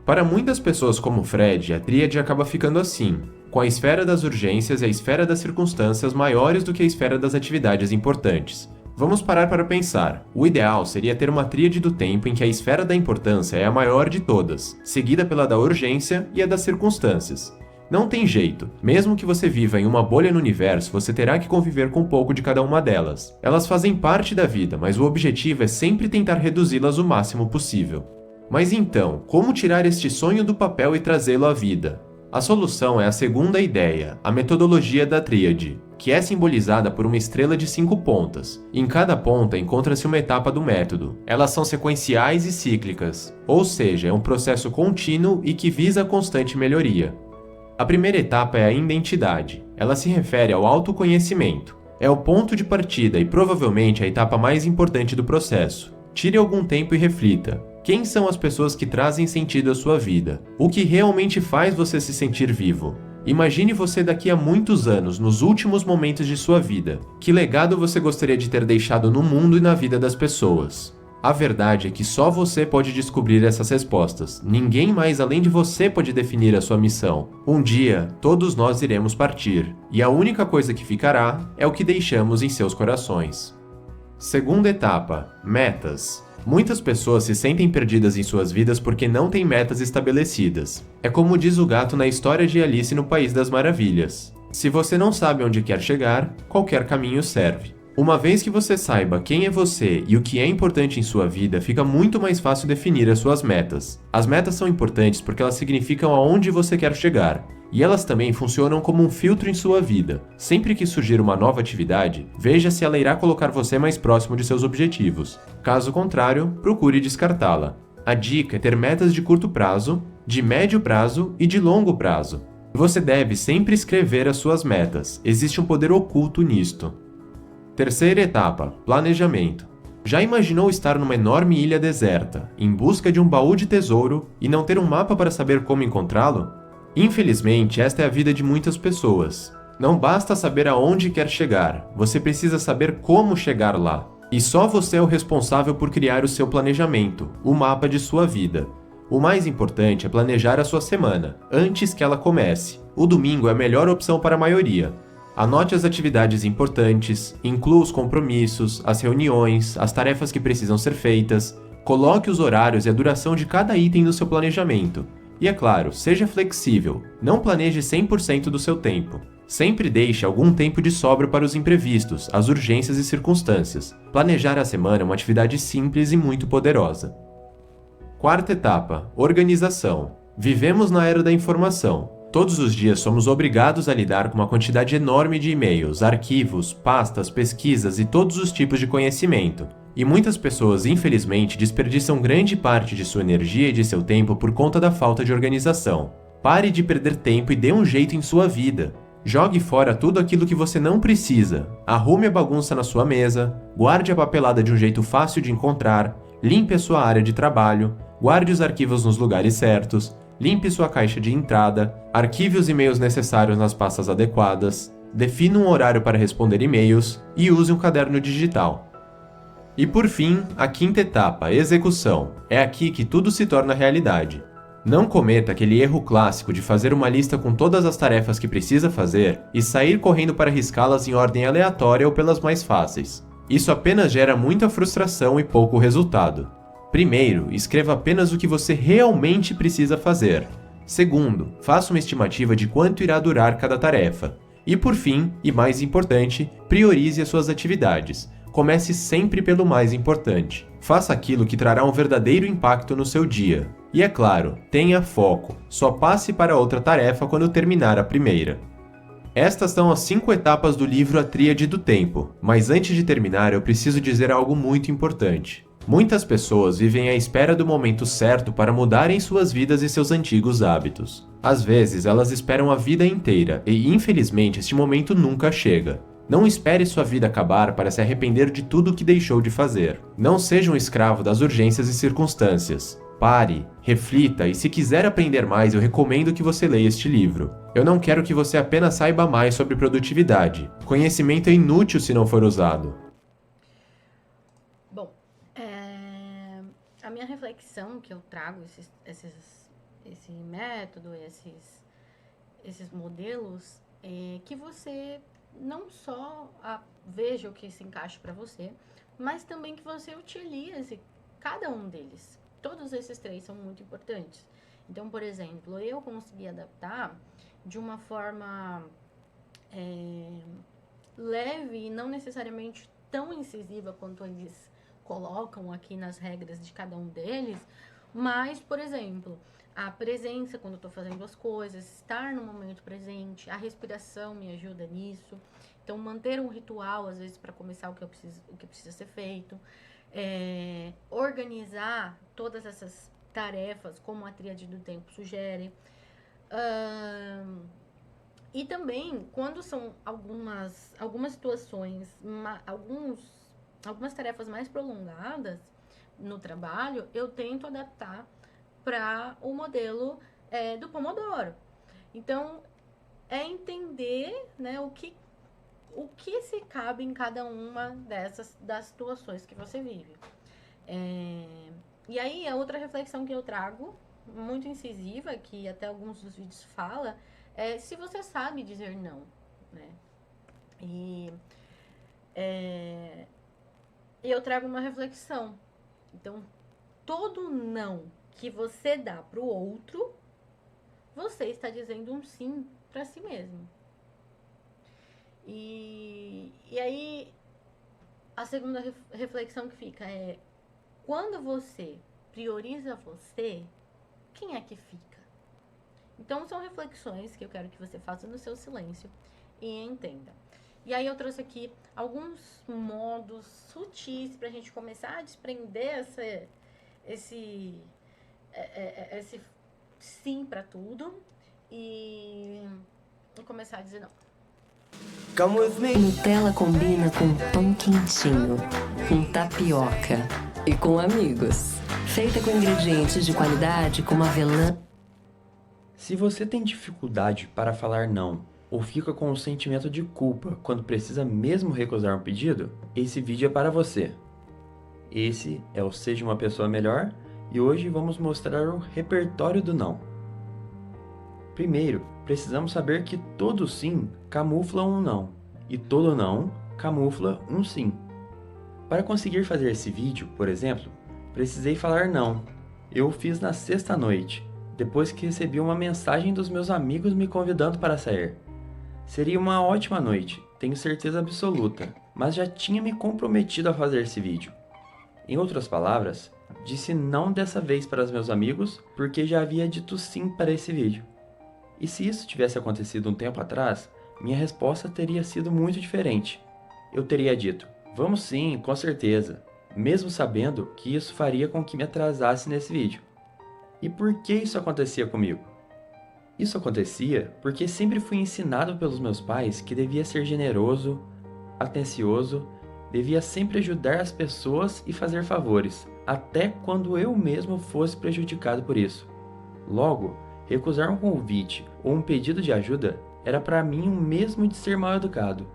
Para muitas pessoas como Fred, a tríade acaba ficando assim, com a esfera das urgências e a esfera das circunstâncias maiores do que a esfera das atividades importantes. Vamos parar para pensar. O ideal seria ter uma tríade do tempo em que a esfera da importância é a maior de todas, seguida pela da urgência e a das circunstâncias. Não tem jeito. Mesmo que você viva em uma bolha no universo, você terá que conviver com um pouco de cada uma delas. Elas fazem parte da vida, mas o objetivo é sempre tentar reduzi-las o máximo possível. Mas então, como tirar este sonho do papel e trazê-lo à vida? A solução é a segunda ideia, a metodologia da tríade, que é simbolizada por uma estrela de 5 pontas. Em cada ponta encontra-se uma etapa do método. Elas são sequenciais e cíclicas, ou seja, é um processo contínuo e que visa a constante melhoria. A primeira etapa é a identidade. Ela se refere ao autoconhecimento. É o ponto de partida e provavelmente a etapa mais importante do processo. Tire algum tempo e reflita. Quem são as pessoas que trazem sentido à sua vida? O que realmente faz você se sentir vivo? Imagine você daqui a muitos anos, nos últimos momentos de sua vida. Que legado você gostaria de ter deixado no mundo e na vida das pessoas? A verdade é que só você pode descobrir essas respostas. Ninguém mais além de você pode definir a sua missão. Um dia, todos nós iremos partir, e a única coisa que ficará é o que deixamos em seus corações. Segunda etapa, metas. Muitas pessoas se sentem perdidas em suas vidas porque não têm metas estabelecidas. É como diz o gato na história de Alice no País das Maravilhas. Se você não sabe onde quer chegar, qualquer caminho serve. Uma vez que você saiba quem é você e o que é importante em sua vida, fica muito mais fácil definir as suas metas. As metas são importantes porque elas significam aonde você quer chegar. E elas também funcionam como um filtro em sua vida. Sempre que surgir uma nova atividade, veja se ela irá colocar você mais próximo de seus objetivos. Caso contrário, procure descartá-la. A dica é ter metas de curto prazo, de médio prazo e de longo prazo. Você deve sempre escrever as suas metas. Existe um poder oculto nisto. Terceira etapa, planejamento. Já imaginou estar numa enorme ilha deserta, em busca de um baú de tesouro e não ter um mapa para saber como encontrá-lo? Infelizmente, esta é a vida de muitas pessoas. Não basta saber aonde quer chegar, você precisa saber como chegar lá. E só você é o responsável por criar o seu planejamento, o mapa de sua vida. O mais importante é planejar a sua semana, antes que ela comece. O domingo é a melhor opção para a maioria. Anote as atividades importantes, inclua os compromissos, as reuniões, as tarefas que precisam ser feitas, coloque os horários e a duração de cada item no seu planejamento. E é claro, seja flexível, não planeje 100% do seu tempo. Sempre deixe algum tempo de sobra para os imprevistos, as urgências e circunstâncias. Planejar a semana é uma atividade simples e muito poderosa. Quarta etapa, organização. Vivemos na era da informação. Todos os dias somos obrigados a lidar com uma quantidade enorme de e-mails, arquivos, pastas, pesquisas e todos os tipos de conhecimento. E muitas pessoas, infelizmente, desperdiçam grande parte de sua energia e de seu tempo por conta da falta de organização. Pare de perder tempo e dê um jeito em sua vida. Jogue fora tudo aquilo que você não precisa. Arrume a bagunça na sua mesa, guarde a papelada de um jeito fácil de encontrar, limpe a sua área de trabalho, guarde os arquivos nos lugares certos, limpe sua caixa de entrada, arquive os e-mails necessários nas pastas adequadas, defina um horário para responder e-mails e use um caderno digital. E por fim, a quinta etapa, execução. É aqui que tudo se torna realidade. Não cometa aquele erro clássico de fazer uma lista com todas as tarefas que precisa fazer e sair correndo para riscá-las em ordem aleatória ou pelas mais fáceis. Isso apenas gera muita frustração e pouco resultado. Primeiro, escreva apenas o que você realmente precisa fazer. Segundo, faça uma estimativa de quanto irá durar cada tarefa. E por fim, e mais importante, priorize as suas atividades. Comece sempre pelo mais importante. Faça aquilo que trará um verdadeiro impacto no seu dia. E é claro, tenha foco. Só passe para outra tarefa quando terminar a primeira. Estas são as 5 etapas do livro A Tríade do Tempo, mas antes de terminar eu preciso dizer algo muito importante. Muitas pessoas vivem à espera do momento certo para mudarem suas vidas e seus antigos hábitos. Às vezes elas esperam a vida inteira e infelizmente este momento nunca chega. Não espere sua vida acabar para se arrepender de tudo o que deixou de fazer. Não seja um escravo das urgências e circunstâncias. Pare, reflita e se quiser aprender mais eu recomendo que você leia este livro. Eu não quero que você apenas saiba mais sobre produtividade. Conhecimento é inútil se não for usado. Bom, a minha reflexão que eu trago, esse método, esses modelos, é que você não só veja o que se encaixa para você, mas também que você utilize cada um deles. Todos esses 3 são muito importantes. Então, por exemplo, eu consegui adaptar de uma forma leve e não necessariamente tão incisiva quanto eles colocam aqui nas regras de cada um deles, mas, por exemplo, a presença quando eu tô fazendo as coisas, estar no momento presente, a respiração me ajuda nisso. Então, manter um ritual, às vezes, para começar o que precisa ser feito. Organizar todas essas tarefas, como a Tríade do Tempo sugere. E também, quando são algumas situações, algumas tarefas mais prolongadas no trabalho, eu tento adaptar para o modelo do Pomodoro. Então, é entender, né, o que se cabe em cada uma das situações que você vive. E aí, a outra reflexão que eu trago, muito incisiva, que até alguns dos vídeos fala, é se você sabe dizer não, né? E eu trago uma reflexão. Então, todo não que você dá para o outro, você está dizendo um sim para si mesmo. E aí, a segunda reflexão que fica é: quando você prioriza você, quem é que fica? Então, são reflexões que eu quero que você faça no seu silêncio e entenda. E aí, eu trouxe aqui alguns modos sutis para a gente começar a desprender esse sim para tudo e começar a dizer não. Nutella combina com pão quentinho, com tapioca e com amigos. Feita com ingredientes de qualidade como avelã. Se você tem dificuldade para falar não ou fica com um sentimento de culpa quando precisa mesmo recusar um pedido, esse vídeo é para você. Esse é o Seja uma Pessoa Melhor e hoje vamos mostrar o repertório do não. Primeiro, precisamos saber que todo sim camufla um não e todo não camufla um sim. Para conseguir fazer esse vídeo, por exemplo, precisei falar não. Eu o fiz na sexta-noite, depois que recebi uma mensagem dos meus amigos me convidando para sair. Seria uma ótima noite, tenho certeza absoluta, mas já tinha me comprometido a fazer esse vídeo. Em outras palavras, disse não dessa vez para os meus amigos porque já havia dito sim para esse vídeo. E se isso tivesse acontecido um tempo atrás, minha resposta teria sido muito diferente. Eu teria dito: vamos sim, com certeza, mesmo sabendo que isso faria com que me atrasasse nesse vídeo. E por que isso acontecia comigo? Isso acontecia porque sempre fui ensinado pelos meus pais que devia ser generoso, atencioso, devia sempre ajudar as pessoas e fazer favores, até quando eu mesmo fosse prejudicado por isso. Logo, recusar um convite ou um pedido de ajuda era para mim o mesmo de ser mal educado,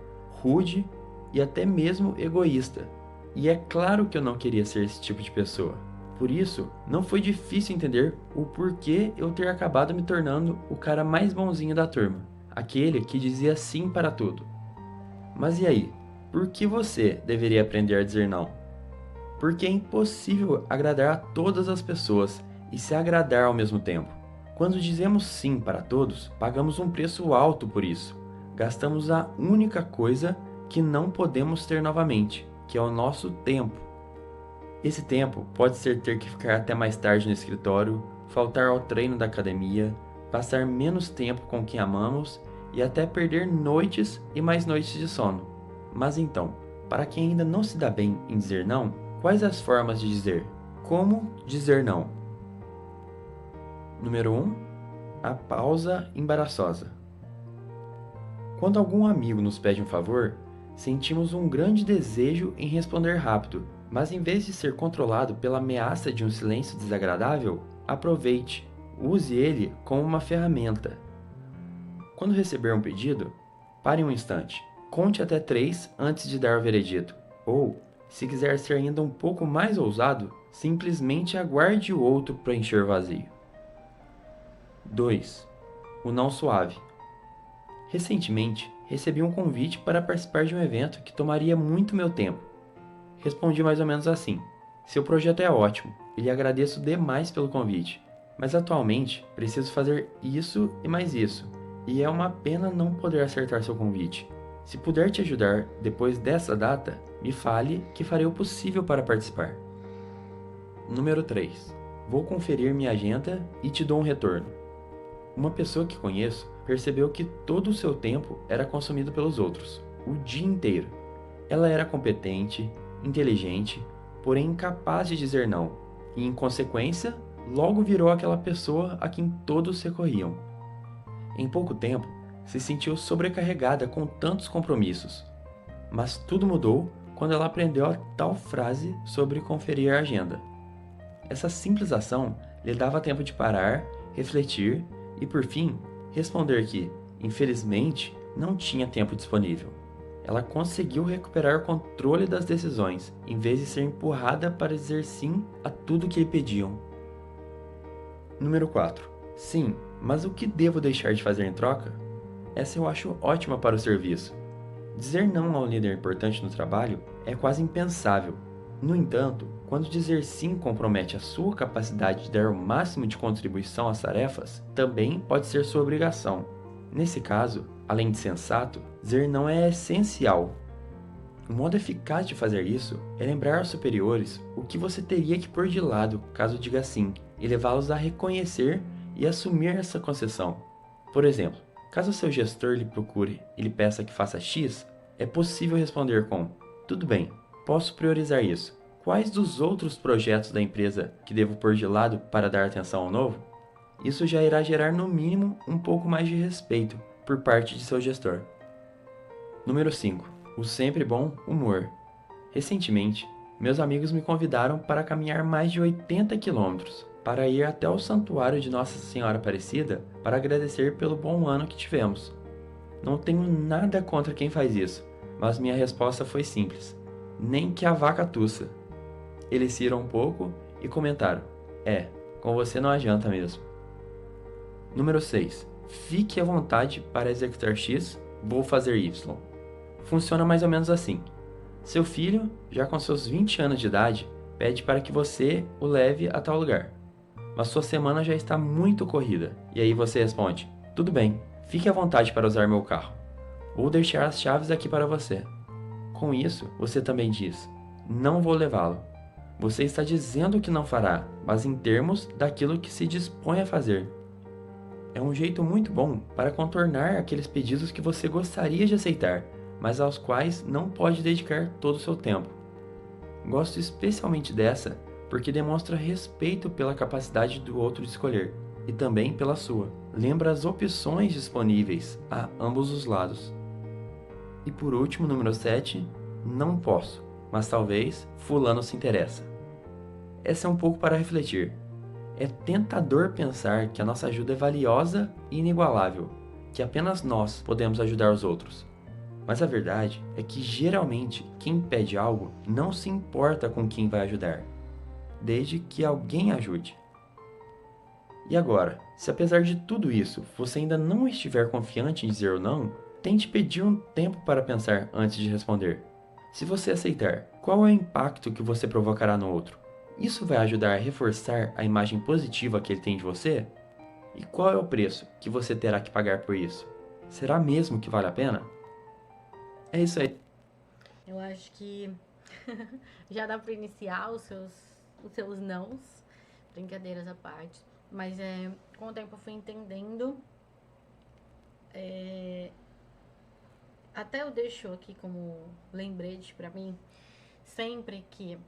rude e até mesmo egoísta. E é claro que eu não queria ser esse tipo de pessoa. Por isso, não foi difícil entender o porquê eu ter acabado me tornando o cara mais bonzinho da turma, aquele que dizia sim para tudo. Mas e aí? Por que você deveria aprender a dizer não? Porque é impossível agradar a todas as pessoas e se agradar ao mesmo tempo. Quando dizemos sim para todos, pagamos um preço alto por isso. Gastamos a única coisa que não podemos ter novamente, que é o nosso tempo. Esse tempo pode ser ter que ficar até mais tarde no escritório, faltar ao treino da academia, passar menos tempo com quem amamos e até perder noites e mais noites de sono. Mas então, para quem ainda não se dá bem em dizer não, quais as formas de dizer? Como dizer não? Número 1. A pausa embaraçosa. Quando algum amigo nos pede um favor, sentimos um grande desejo em responder rápido, mas em vez de ser controlado pela ameaça de um silêncio desagradável, aproveite, use ele como uma ferramenta. Quando receber um pedido, pare um instante, conte até 3 antes de dar o veredito, ou, se quiser ser ainda um pouco mais ousado, simplesmente aguarde o outro preencher o vazio. 2. O não suave. Recentemente, recebi um convite para participar de um evento que tomaria muito meu tempo. Respondi mais ou menos assim: seu projeto é ótimo e lhe agradeço demais pelo convite, mas atualmente preciso fazer isso e mais isso, e é uma pena não poder acertar seu convite. Se puder te ajudar depois dessa data, me fale que farei o possível para participar. Número 3. Vou conferir minha agenda e te dou um retorno. Uma pessoa que conheço percebeu que todo o seu tempo era consumido pelos outros, o dia inteiro. Ela era competente, inteligente, porém incapaz de dizer não, e em consequência, logo virou aquela pessoa a quem todos recorriam. Em pouco tempo, se sentiu sobrecarregada com tantos compromissos. Mas tudo mudou quando ela aprendeu a tal frase sobre conferir a agenda. Essa simples ação lhe dava tempo de parar, refletir e, por fim, responder que, infelizmente, não tinha tempo disponível. Ela conseguiu recuperar o controle das decisões, em vez de ser empurrada para dizer sim a tudo que lhe pediam. Número 4. Sim, mas o que devo deixar de fazer em troca? Essa eu acho ótima para o serviço. Dizer não a um líder importante no trabalho é quase impensável. No entanto, quando dizer sim compromete a sua capacidade de dar o máximo de contribuição às tarefas, também pode ser sua obrigação. Nesse caso, além de sensato, dizer não é essencial. O modo eficaz de fazer isso é lembrar aos superiores o que você teria que pôr de lado caso diga sim, e levá-los a reconhecer e assumir essa concessão. Por exemplo, caso seu gestor lhe procure e lhe peça que faça X, é possível responder com: tudo bem, posso priorizar isso. Quais dos outros projetos da empresa que devo pôr de lado para dar atenção ao novo? Isso já irá gerar no mínimo um pouco mais de respeito por parte de seu gestor. Número 5. O sempre bom humor. Recentemente, meus amigos me convidaram para caminhar mais de 80 quilômetros para ir até o santuário de Nossa Senhora Aparecida para agradecer pelo bom ano que tivemos. Não tenho nada contra quem faz isso, mas minha resposta foi simples: nem que a vaca tussa. Eles riram um pouco e comentaram: com você não adianta mesmo. Número 6. Fique à vontade para executar X, vou fazer Y. Funciona mais ou menos assim. Seu filho, já com seus 20 anos de idade, pede para que você o leve a tal lugar. Mas sua semana já está muito corrida, e aí você responde: tudo bem, fique à vontade para usar meu carro. Vou deixar as chaves aqui para você. Com isso, você também diz: não vou levá-lo. Você está dizendo que não fará, mas em termos daquilo que se dispõe a fazer. É um jeito muito bom para contornar aqueles pedidos que você gostaria de aceitar, mas aos quais não pode dedicar todo o seu tempo. Gosto especialmente dessa porque demonstra respeito pela capacidade do outro de escolher e também pela sua. Lembra as opções disponíveis a ambos os lados. E por último, número 7, não posso, mas talvez fulano se interessa. Essa é um pouco para refletir. É tentador pensar que a nossa ajuda é valiosa e inigualável, que apenas nós podemos ajudar os outros. Mas a verdade é que geralmente quem pede algo não se importa com quem vai ajudar, desde que alguém ajude. E agora, se apesar de tudo isso você ainda não estiver confiante em dizer ou não, tente pedir um tempo para pensar antes de responder. Se você aceitar, qual é o impacto que você provocará no outro? Isso vai ajudar a reforçar a imagem positiva que ele tem de você? E qual é o preço que você terá que pagar por isso? Será mesmo que vale a pena? É isso aí. Eu acho que já dá para iniciar os seus nãos, brincadeiras à parte. Mas com o tempo eu fui entendendo. Até eu deixo aqui como lembrete para mim, sempre que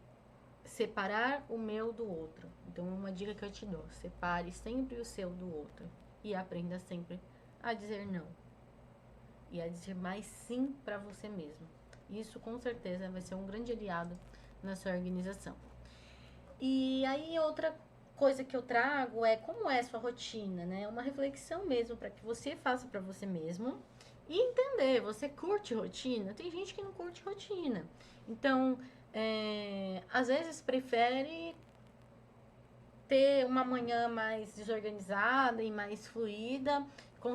separar o meu do outro. Então, uma dica que eu te dou: separe sempre o seu do outro e aprenda sempre a dizer não e a dizer mais sim para você mesmo. Isso com certeza vai ser um grande aliado na sua organização. E aí outra coisa que eu trago é como é a sua rotina, né? Uma reflexão mesmo para que você faça para você mesmo e entender, você curte rotina? Tem gente que não curte rotina. Então, às vezes prefere ter uma manhã mais desorganizada e mais fluida,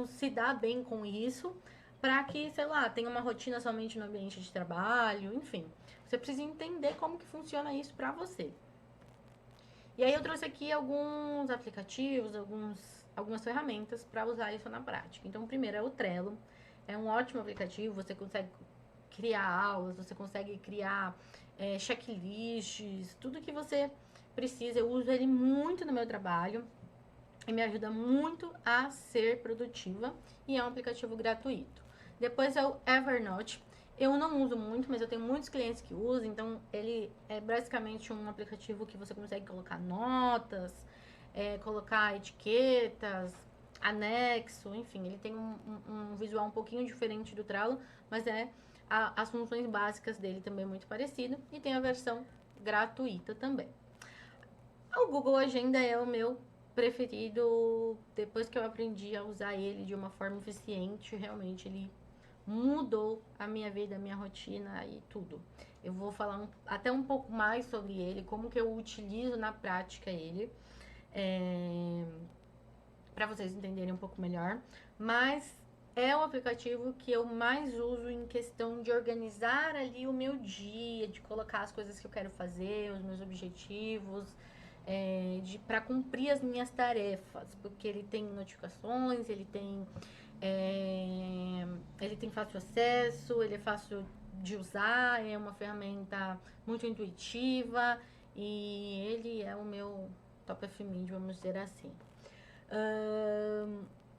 se dar bem com isso, para que, sei lá, tenha uma rotina somente no ambiente de trabalho, enfim. Você precisa entender como que funciona isso para você. E aí eu trouxe aqui alguns aplicativos, algumas ferramentas para usar isso na prática. Então, o primeiro é o Trello. É um ótimo aplicativo, você consegue criar aulas, você consegue criar checklists, tudo que você precisa. Eu uso ele muito no meu trabalho e me ajuda muito a ser produtiva, e é um aplicativo gratuito. Depois é o Evernote. Eu não uso muito, mas eu tenho muitos clientes que usam, então ele é basicamente um aplicativo que você consegue colocar notas, colocar etiquetas, anexo, enfim, ele tem um visual um pouquinho diferente do Trello, mas as funções básicas dele também é muito parecido, e tem a versão gratuita também. O Google Agenda é o meu preferido. Depois que eu aprendi a usar ele de uma forma eficiente, realmente ele mudou a minha vida, a minha rotina e tudo. Eu vou falar até um pouco mais sobre ele, como que eu utilizo na prática ele, para vocês entenderem um pouco melhor. Mas é o aplicativo que eu mais uso em questão de organizar ali o meu dia, de colocar as coisas que eu quero fazer, os meus objetivos, para cumprir as minhas tarefas, porque ele tem notificações, ele tem fácil acesso, ele é fácil de usar, é uma ferramenta muito intuitiva, e ele é o meu top of mind, vamos dizer assim.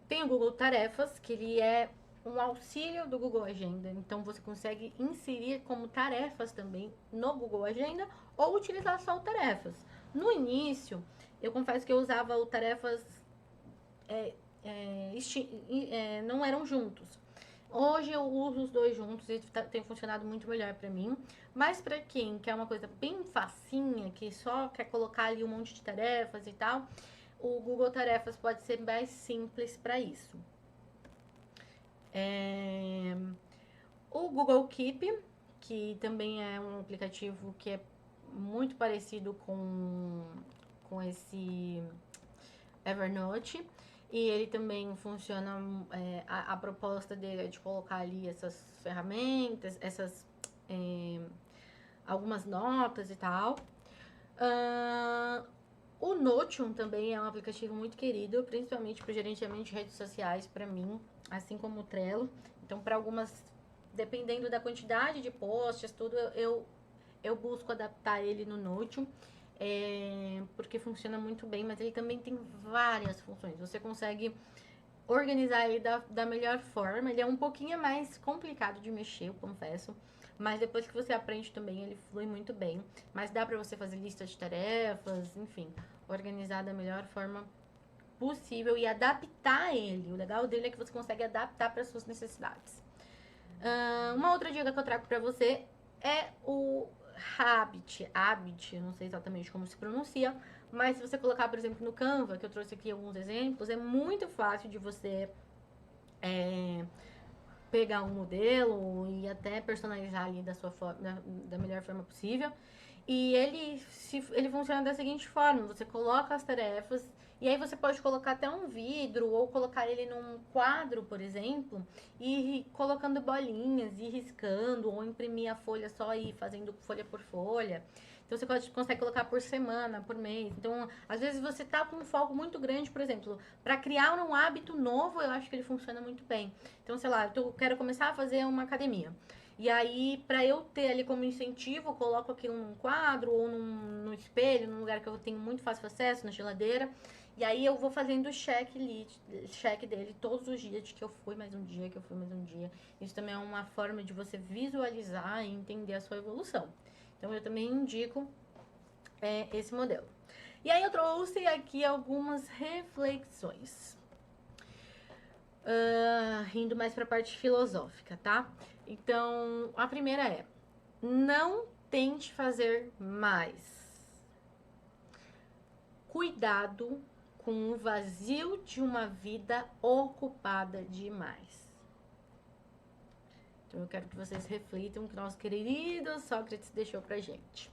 Tem o Google Tarefas, que ele é um auxílio do Google Agenda. Então, você consegue inserir como tarefas também no Google Agenda ou utilizar só o Tarefas. No início, eu confesso que eu usava o Tarefas, não eram juntos. Hoje eu uso os dois juntos e tem funcionado muito melhor para mim. Mas para quem quer uma coisa bem facinha, que só quer colocar ali um monte de tarefas e tal, o Google Tarefas pode ser mais simples para isso. O Google Keep, que também é um aplicativo que é muito parecido com esse Evernote, e ele também funciona, a proposta dele é de colocar ali essas ferramentas, algumas notas e tal. O Notion também é um aplicativo muito querido, principalmente para o gerenciamento de redes sociais para mim, assim como o Trello. Então, para algumas, dependendo da quantidade de posts, tudo, eu busco adaptar ele no Notion, porque funciona muito bem, mas ele também tem várias funções. Você consegue organizar ele da melhor forma. Ele é um pouquinho mais complicado de mexer, eu confesso. Mas depois que você aprende também, ele flui muito bem. Mas dá pra você fazer lista de tarefas, enfim, organizar da melhor forma possível e adaptar ele. O legal dele é que você consegue adaptar para suas necessidades. Uma outra dica que eu trago pra você é o Habit, não sei exatamente como se pronuncia, mas se você colocar, por exemplo, no Canva, que eu trouxe aqui alguns exemplos, é muito fácil de você pegar um modelo e até personalizar ali da sua forma, da melhor forma possível. E ele funciona da seguinte forma: você coloca as tarefas e aí você pode colocar até um vidro ou colocar ele num quadro, por exemplo, e ir colocando bolinhas e riscando, ou imprimir a folha só e ir fazendo folha por folha. Então, você consegue colocar por semana, por mês. Então, às vezes você tá com um foco muito grande, por exemplo, para criar um hábito novo, eu acho que ele funciona muito bem. Então, sei lá, eu quero começar a fazer uma academia. E aí, para eu ter ali como incentivo, eu coloco aqui um quadro ou no espelho, num lugar que eu tenho muito fácil acesso, na geladeira. E aí eu vou fazendo o check dele todos os dias, de que eu fui mais um dia, que eu fui mais um dia. Isso também é uma forma de você visualizar e entender a sua evolução. Então, eu também indico esse modelo. E aí, eu trouxe aqui algumas reflexões. Indo mais para a parte filosófica, tá? Então, a primeira é: não tente fazer mais. Cuidado com o vazio de uma vida ocupada demais. Então, eu quero que vocês reflitam o que nosso querido Sócrates deixou pra gente.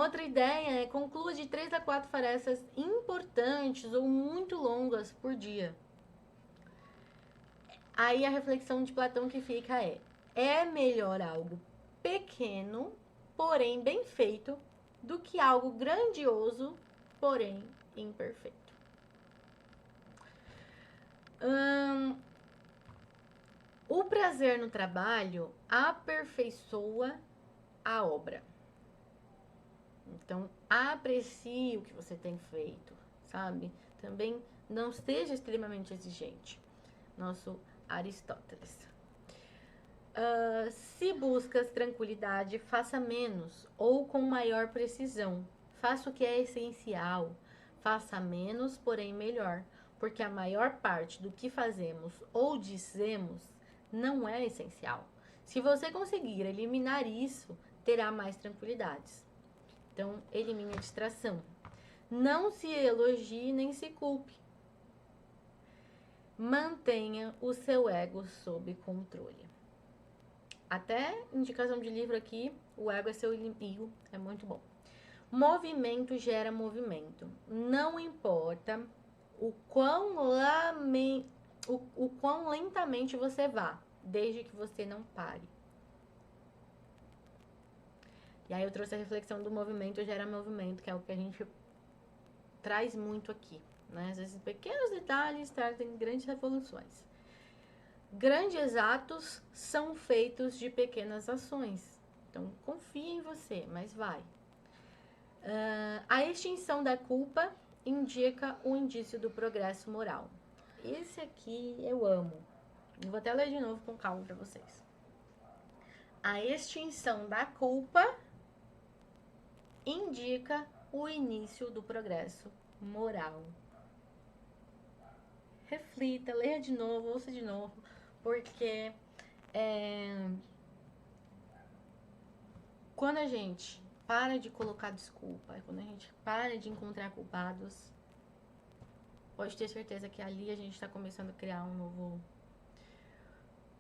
Outra ideia é: conclua de 3 a 4 tarefas importantes ou muito longas por dia. Aí a reflexão de Platão que fica é melhor algo pequeno, porém bem feito, do que algo grandioso, porém imperfeito. O prazer no trabalho aperfeiçoa a obra. Então, aprecie o que você tem feito, sabe? Também não seja extremamente exigente. Nosso Aristóteles. Se buscas tranquilidade, faça menos ou com maior precisão. Faça o que é essencial. Faça menos, porém melhor. Porque a maior parte do que fazemos ou dizemos não é essencial. Se você conseguir eliminar isso, terá mais tranquilidades. Então, elimine a distração. Não se elogie nem se culpe. Mantenha o seu ego sob controle. Até indicação de livro aqui: o ego é seu inimigo, é muito bom. Movimento gera movimento. Não importa o quão lentamente você vá, desde que você não pare. E aí eu trouxe a reflexão do movimento gera movimento, que é o que a gente traz muito aqui, né? Às vezes pequenos detalhes trazem grandes revoluções. Grandes atos são feitos de pequenas ações. Então, confie em você, mas vai. A extinção da culpa indica o indício do progresso moral. Esse aqui eu amo. Eu vou até ler de novo com calma para vocês. A extinção da culpa indica o início do progresso moral. Reflita, leia de novo, ouça de novo, porque quando a gente para de colocar desculpa, quando a gente para de encontrar culpados, pode ter certeza que ali a gente está começando a criar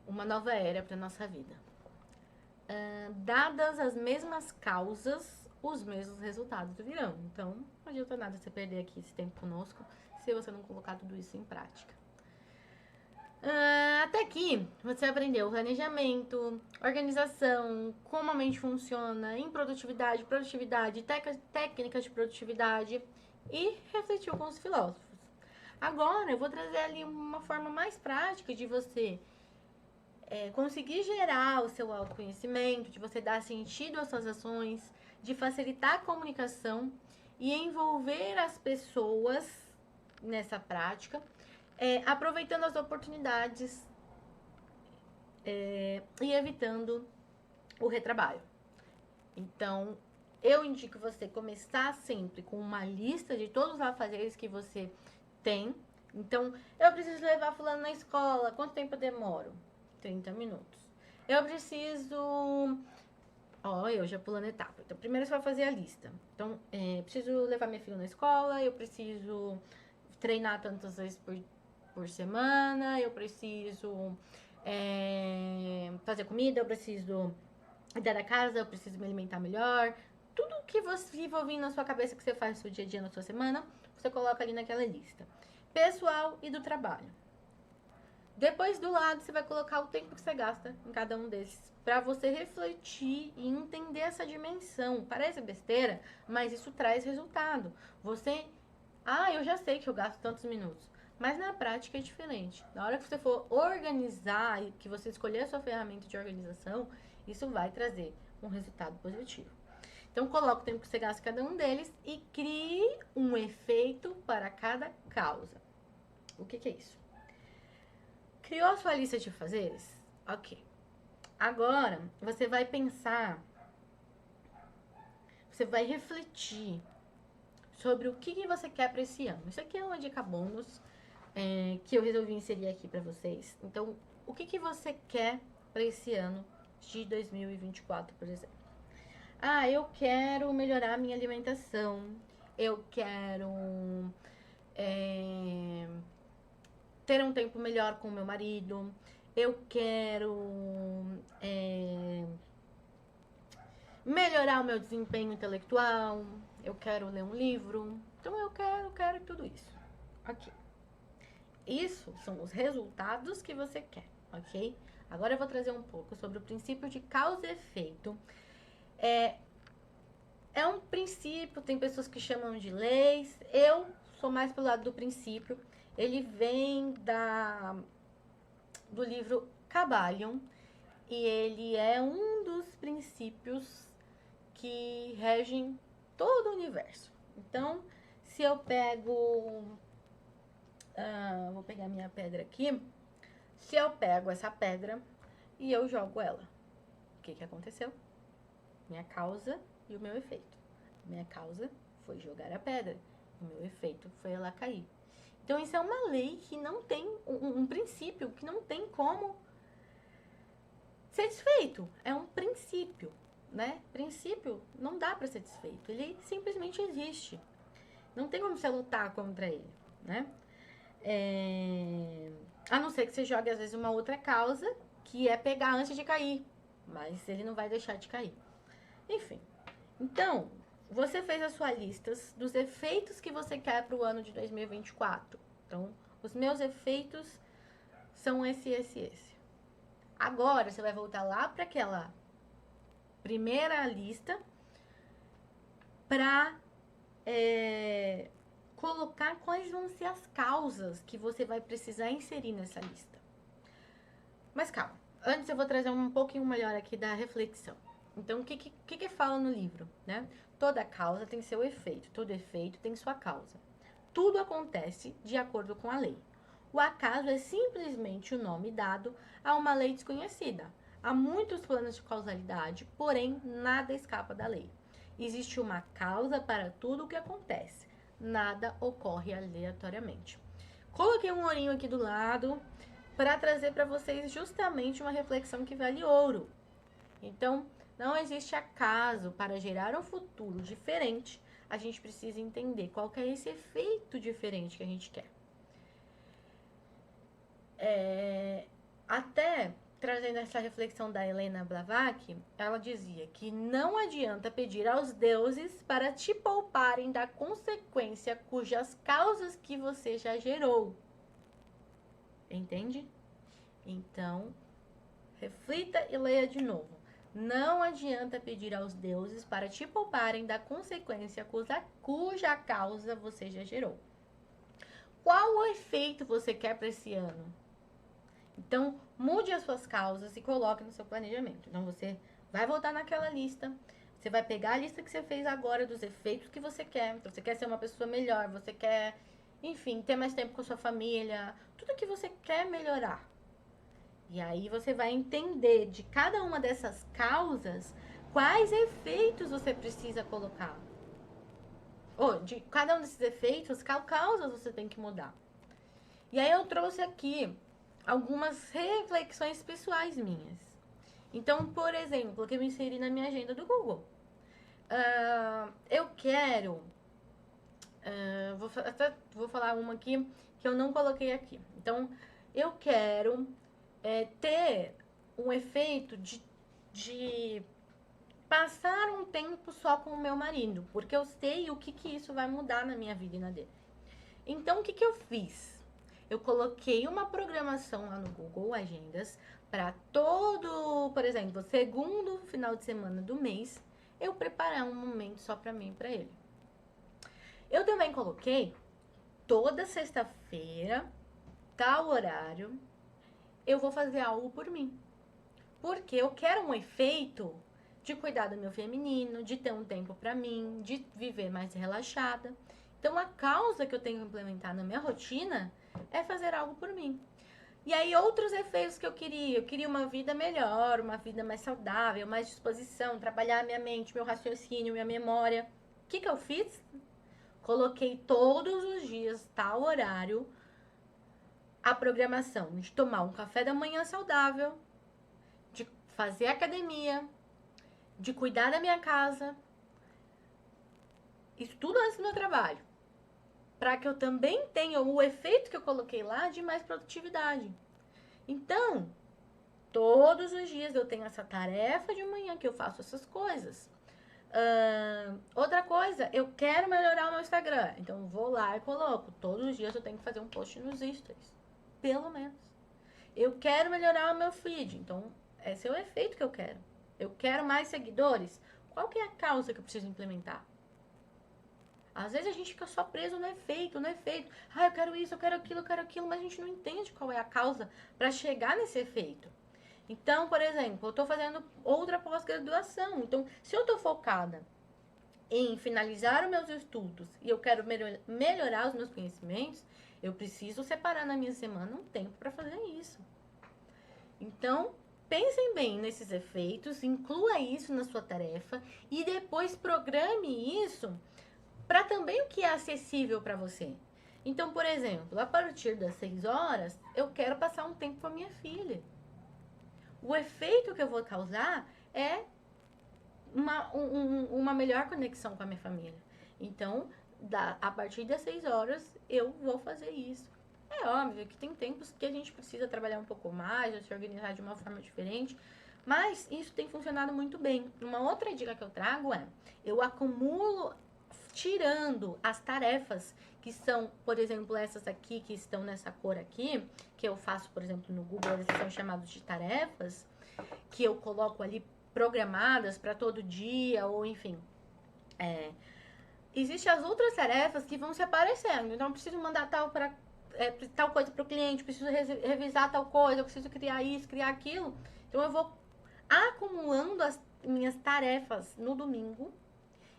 uma nova era para nossa vida. Dadas as mesmas causas, os mesmos resultados virão. Então, não adianta nada você perder aqui esse tempo conosco se você não colocar tudo isso em prática. Até aqui, você aprendeu planejamento, organização, como a mente funciona, improdutividade, produtividade, técnicas de produtividade e refletiu com os filósofos. Agora, eu vou trazer ali uma forma mais prática de você conseguir gerar o seu autoconhecimento, de você dar sentido às suas ações, de facilitar a comunicação e envolver as pessoas nessa prática, aproveitando as oportunidades e evitando o retrabalho. Então, eu indico você começar sempre com uma lista de todos os afazeres que você tem. Então, eu preciso levar fulano na escola. Quanto tempo eu demoro? 30 minutos. Eu preciso... eu já pulando etapa. Então, primeiro você vai fazer a lista. Então, preciso levar minha filha na escola, eu preciso treinar tantas vezes por semana, eu preciso fazer comida, eu preciso cuidar da casa, eu preciso me alimentar melhor. Tudo que você for vir na sua cabeça que você faz no seu dia a dia, na sua semana, você coloca ali naquela lista. Pessoal e do trabalho. Depois do lado, você vai colocar o tempo que você gasta em cada um desses, para você refletir e entender essa dimensão. Parece besteira, mas isso traz resultado. Eu já sei que eu gasto tantos minutos, mas na prática é diferente. Na hora que você for organizar e que você escolher a sua ferramenta de organização, isso vai trazer um resultado positivo. Então, coloque o tempo que você gasta em cada um deles e crie um efeito para cada causa. O que é isso? Criou a sua lista de afazeres? Ok. Agora, você vai pensar, você vai refletir sobre o que você quer para esse ano. Isso aqui é uma dica bônus que eu resolvi inserir aqui para vocês. Então, o que você quer para esse ano de 2024, por exemplo? Eu quero melhorar a minha alimentação. Eu quero ter um tempo melhor com o meu marido. Eu quero melhorar o meu desempenho intelectual. Eu quero ler um livro. Então, eu quero tudo isso. Ok. Isso são os resultados que você quer, ok? Agora eu vou trazer um pouco sobre o princípio de causa e efeito. É um princípio, tem pessoas que chamam de leis. Eu sou mais pelo lado do princípio. Ele vem do livro Kybalion e ele é um dos princípios que regem todo o universo. Então, se eu pego... vou pegar minha pedra aqui. Se eu pego essa pedra e eu jogo ela, o que aconteceu? Minha causa e o meu efeito. Minha causa foi jogar a pedra. O meu efeito foi ela cair. Então, isso é uma lei que não tem, um princípio que não tem como ser desfeito. É um princípio, né? Princípio não dá para ser desfeito. Ele simplesmente existe. Não tem como você lutar contra ele, né? A não ser que você jogue, às vezes, uma outra causa, que é pegar antes de cair. Mas ele não vai deixar de cair. Enfim. Então, você fez as suas listas dos efeitos que você quer para o ano de 2024. Então, os meus efeitos são esse. Agora, você vai voltar lá para aquela primeira lista para colocar quais vão ser as causas que você vai precisar inserir nessa lista. Mas calma, antes eu vou trazer um pouquinho melhor aqui da reflexão. Então, o que fala no livro, né? Toda causa tem seu efeito, todo efeito tem sua causa. Tudo acontece de acordo com a lei. O acaso é simplesmente o nome dado a uma lei desconhecida. Há muitos planos de causalidade, porém, nada escapa da lei. Existe uma causa para tudo o que acontece. Nada ocorre aleatoriamente. Coloquei um ourinho aqui do lado para trazer para vocês justamente uma reflexão que vale ouro. Então, não existe acaso. Para gerar um futuro diferente, a gente precisa entender qual que é esse efeito diferente que a gente quer. Até trazendo essa reflexão da Helena Blavatsky, ela dizia que não adianta pedir aos deuses para te pouparem da consequência cujas causas que você já gerou. Entende? Então, reflita e leia de novo. Não adianta pedir aos deuses para te pouparem da consequência cuja causa você já gerou. Qual o efeito você quer para esse ano? Então, mude as suas causas e coloque no seu planejamento. Então, você vai voltar naquela lista, você vai pegar a lista que você fez agora dos efeitos que você quer. Então, você quer ser uma pessoa melhor, você quer enfim, ter mais tempo com a sua família, tudo que você quer melhorar. E aí você vai entender de cada uma dessas causas quais efeitos você precisa colocar. Ou de cada um desses efeitos, qual causas você tem que mudar. E aí eu trouxe aqui algumas reflexões pessoais minhas. Então, por exemplo, que eu inseri na minha agenda do Google. Eu quero... vou falar uma aqui que eu não coloquei aqui. Então, eu quero ter um efeito de passar um tempo só com o meu marido, porque eu sei o que isso vai mudar na minha vida e na dele. Então, o que eu fiz? Eu coloquei uma programação lá no Google Agendas para todo, por exemplo, segundo final de semana do mês, eu preparar um momento só para mim e para ele. Eu também coloquei toda sexta-feira, tal horário, eu vou fazer algo por mim. Porque eu quero um efeito de cuidar do meu feminino, de ter um tempo pra mim, de viver mais relaxada. Então, a causa que eu tenho que implementar na minha rotina é fazer algo por mim. E aí, outros efeitos que eu queria uma vida melhor, uma vida mais saudável, mais disposição, trabalhar minha mente, meu raciocínio, minha memória. O que eu fiz? Coloquei todos os dias, tal horário, a programação de tomar um café da manhã saudável, de fazer academia, de cuidar da minha casa. Isso tudo antes do meu trabalho. Para que eu também tenha o efeito que eu coloquei lá de mais produtividade. Então, todos os dias eu tenho essa tarefa de manhã que eu faço essas coisas. Outra coisa, eu quero melhorar o meu Instagram. Então, eu vou lá e coloco. Todos os dias eu tenho que fazer um post nos stories. Pelo menos. Eu quero melhorar o meu feed. Então, esse é o efeito que eu quero. Eu quero mais seguidores. Qual que é a causa que eu preciso implementar? Às vezes a gente fica só preso no efeito. Eu quero isso, eu quero aquilo, mas a gente não entende qual é a causa para chegar nesse efeito. Então, por exemplo, eu tô fazendo outra pós-graduação. Então, se eu tô focada em finalizar os meus estudos e eu quero melhorar os meus conhecimentos, eu preciso separar na minha semana um tempo para fazer isso. Então, pensem bem nesses efeitos, inclua isso na sua tarefa e depois programe isso para também o que é acessível para você. Então, por exemplo, a partir das 6 horas, eu quero passar um tempo com a minha filha. O efeito que eu vou causar é uma melhor conexão com a minha família. Então, a partir das 6 horas, eu vou fazer isso. É óbvio que tem tempos que a gente precisa trabalhar um pouco mais, ou se organizar de uma forma diferente, mas isso tem funcionado muito bem. Uma outra dica que eu trago é, eu acumulo tirando as tarefas que são, por exemplo, essas aqui que estão nessa cor aqui, que eu faço, por exemplo, no Google, eles são chamados de tarefas, que eu coloco ali programadas para todo dia, ou enfim. Existem as outras tarefas que vão se aparecendo. Então, eu preciso mandar tal coisa para o cliente, preciso revisar tal coisa, eu preciso criar isso, criar aquilo. Então, eu vou acumulando as minhas tarefas no domingo.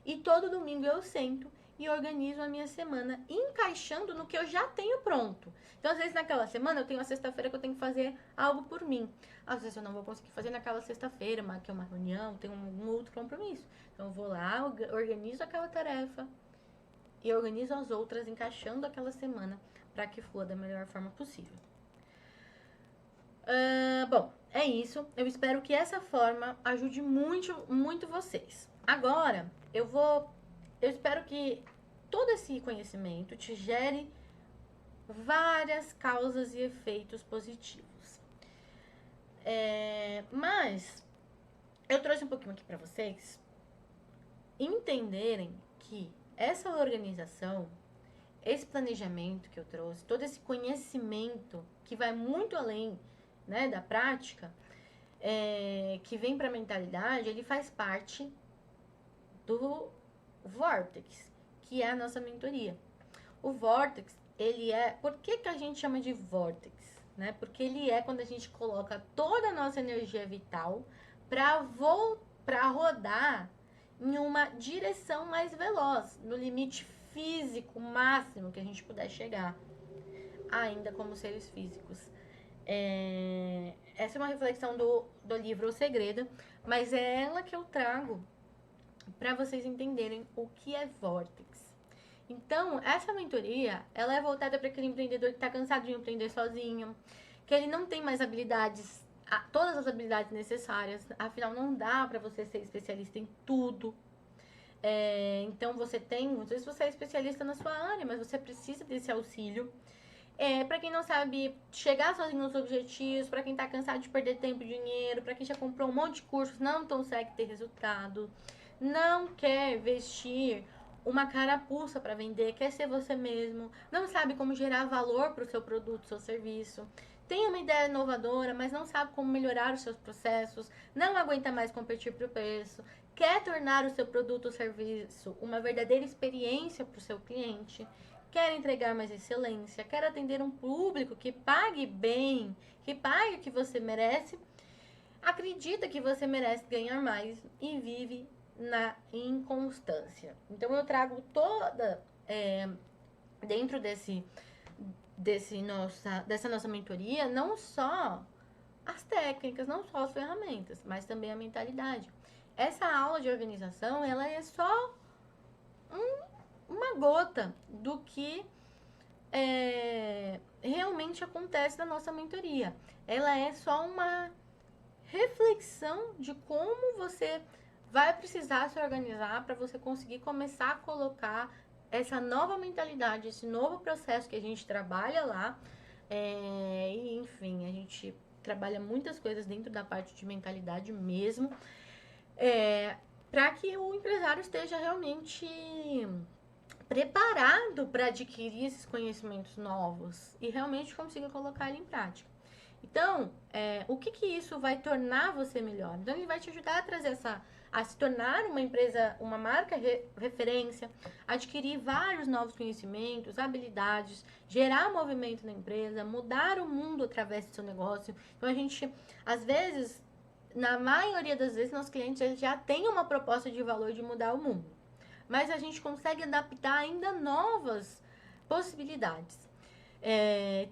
E todo domingo eu sento e organizo a minha semana, encaixando no que eu já tenho pronto. Então, às vezes, naquela semana, eu tenho a sexta-feira que eu tenho que fazer algo por mim. Às vezes, eu não vou conseguir fazer naquela sexta-feira, que é uma reunião, tenho um outro compromisso. Então, eu vou lá, organizo aquela tarefa e organizo as outras, encaixando aquela semana para que flua da melhor forma possível. Bom, é isso. Eu espero que essa forma ajude muito, muito vocês. Agora, eu espero que todo esse conhecimento te gere várias causas e efeitos positivos. Mas eu trouxe um pouquinho aqui para vocês entenderem que essa organização, esse planejamento que eu trouxe, todo esse conhecimento que vai muito além, né, da prática, que vem para a mentalidade, ele faz parte do Vortex, que é a nossa mentoria. O Vortex, ele é... Por que a gente chama de Vortex? Né? Porque ele é quando a gente coloca toda a nossa energia vital para rodar em uma direção mais veloz, no limite físico máximo que a gente puder chegar, ainda como seres físicos. Essa é uma reflexão do livro O Segredo, mas é ela que eu trago para vocês entenderem o que é Vortex. Então, essa mentoria, ela é voltada para aquele empreendedor que está cansado de empreender sozinho, que ele não tem mais habilidades, todas as habilidades necessárias, afinal não dá para você ser especialista em tudo. Então você tem, às vezes você é especialista na sua área, mas você precisa desse auxílio. Para quem não sabe chegar sozinho nos objetivos, para quem tá cansado de perder tempo e dinheiro, para quem já comprou um monte de cursos, não consegue ter resultado, não quer vestir uma carapuça para vender, quer ser você mesmo, não sabe como gerar valor para o seu produto, seu serviço, tem uma ideia inovadora, mas não sabe como melhorar os seus processos, não aguenta mais competir por preço, quer tornar o seu produto ou serviço uma verdadeira experiência para o seu cliente, quer entregar mais excelência, quer atender um público que pague bem, que pague o que você merece, acredita que você merece ganhar mais e vive na inconstância. Então eu trago toda, dentro dessa nossa mentoria, não só as técnicas, não só as ferramentas, mas também a mentalidade. Essa aula de organização, ela é só uma gota do que realmente acontece na nossa mentoria. Ela é só uma reflexão de como você vai precisar se organizar para você conseguir começar a colocar essa nova mentalidade, esse novo processo que a gente trabalha lá. E, enfim, a gente trabalha muitas coisas dentro da parte de mentalidade mesmo, para que o empresário esteja realmente preparado para adquirir esses conhecimentos novos e realmente consiga colocar ele em prática. Então, o que isso vai tornar você melhor? Então, ele vai te ajudar a trazer a se tornar uma empresa, uma marca referência, adquirir vários novos conhecimentos, habilidades, gerar movimento na empresa, mudar o mundo através do seu negócio. Então, a gente, às vezes, na maioria das vezes, nossos clientes já têm uma proposta de valor de mudar o mundo. Mas a gente consegue adaptar ainda novas possibilidades.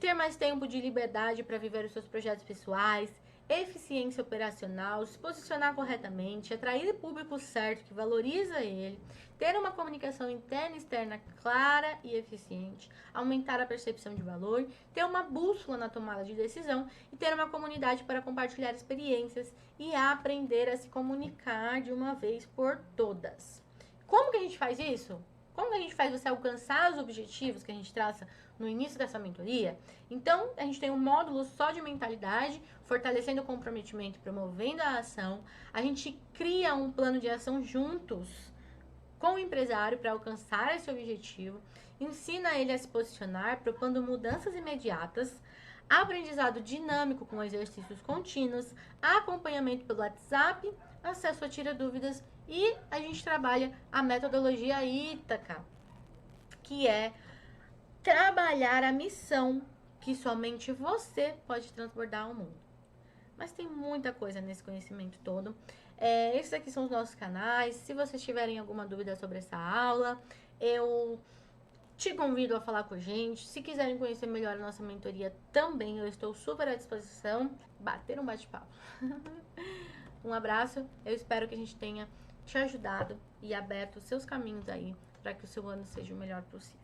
Ter mais tempo de liberdade para viver os seus projetos pessoais, eficiência operacional, se posicionar corretamente, atrair o público certo que valoriza ele, ter uma comunicação interna e externa clara e eficiente, aumentar a percepção de valor, ter uma bússola na tomada de decisão e ter uma comunidade para compartilhar experiências e aprender a se comunicar de uma vez por todas. Como que a gente faz isso? Como que a gente faz você alcançar os objetivos que a gente traça no início dessa mentoria? Então, a gente tem um módulo só de mentalidade, fortalecendo o comprometimento e promovendo a ação. A gente cria um plano de ação juntos com o empresário para alcançar esse objetivo, ensina ele a se posicionar, propondo mudanças imediatas, aprendizado dinâmico com exercícios contínuos, acompanhamento pelo WhatsApp, acesso a tira dúvidas e a gente trabalha a metodologia Ítaca, que é trabalhar a missão que somente você pode transbordar ao mundo. Mas tem muita coisa nesse conhecimento todo. Esses aqui são os nossos canais. Se vocês tiverem alguma dúvida sobre essa aula, eu te convido a falar com a gente. Se quiserem conhecer melhor a nossa mentoria também, eu estou super à disposição. Bater um bate-papo. Um abraço. Eu espero que a gente tenha te ajudado e aberto os seus caminhos aí para que o seu ano seja o melhor possível.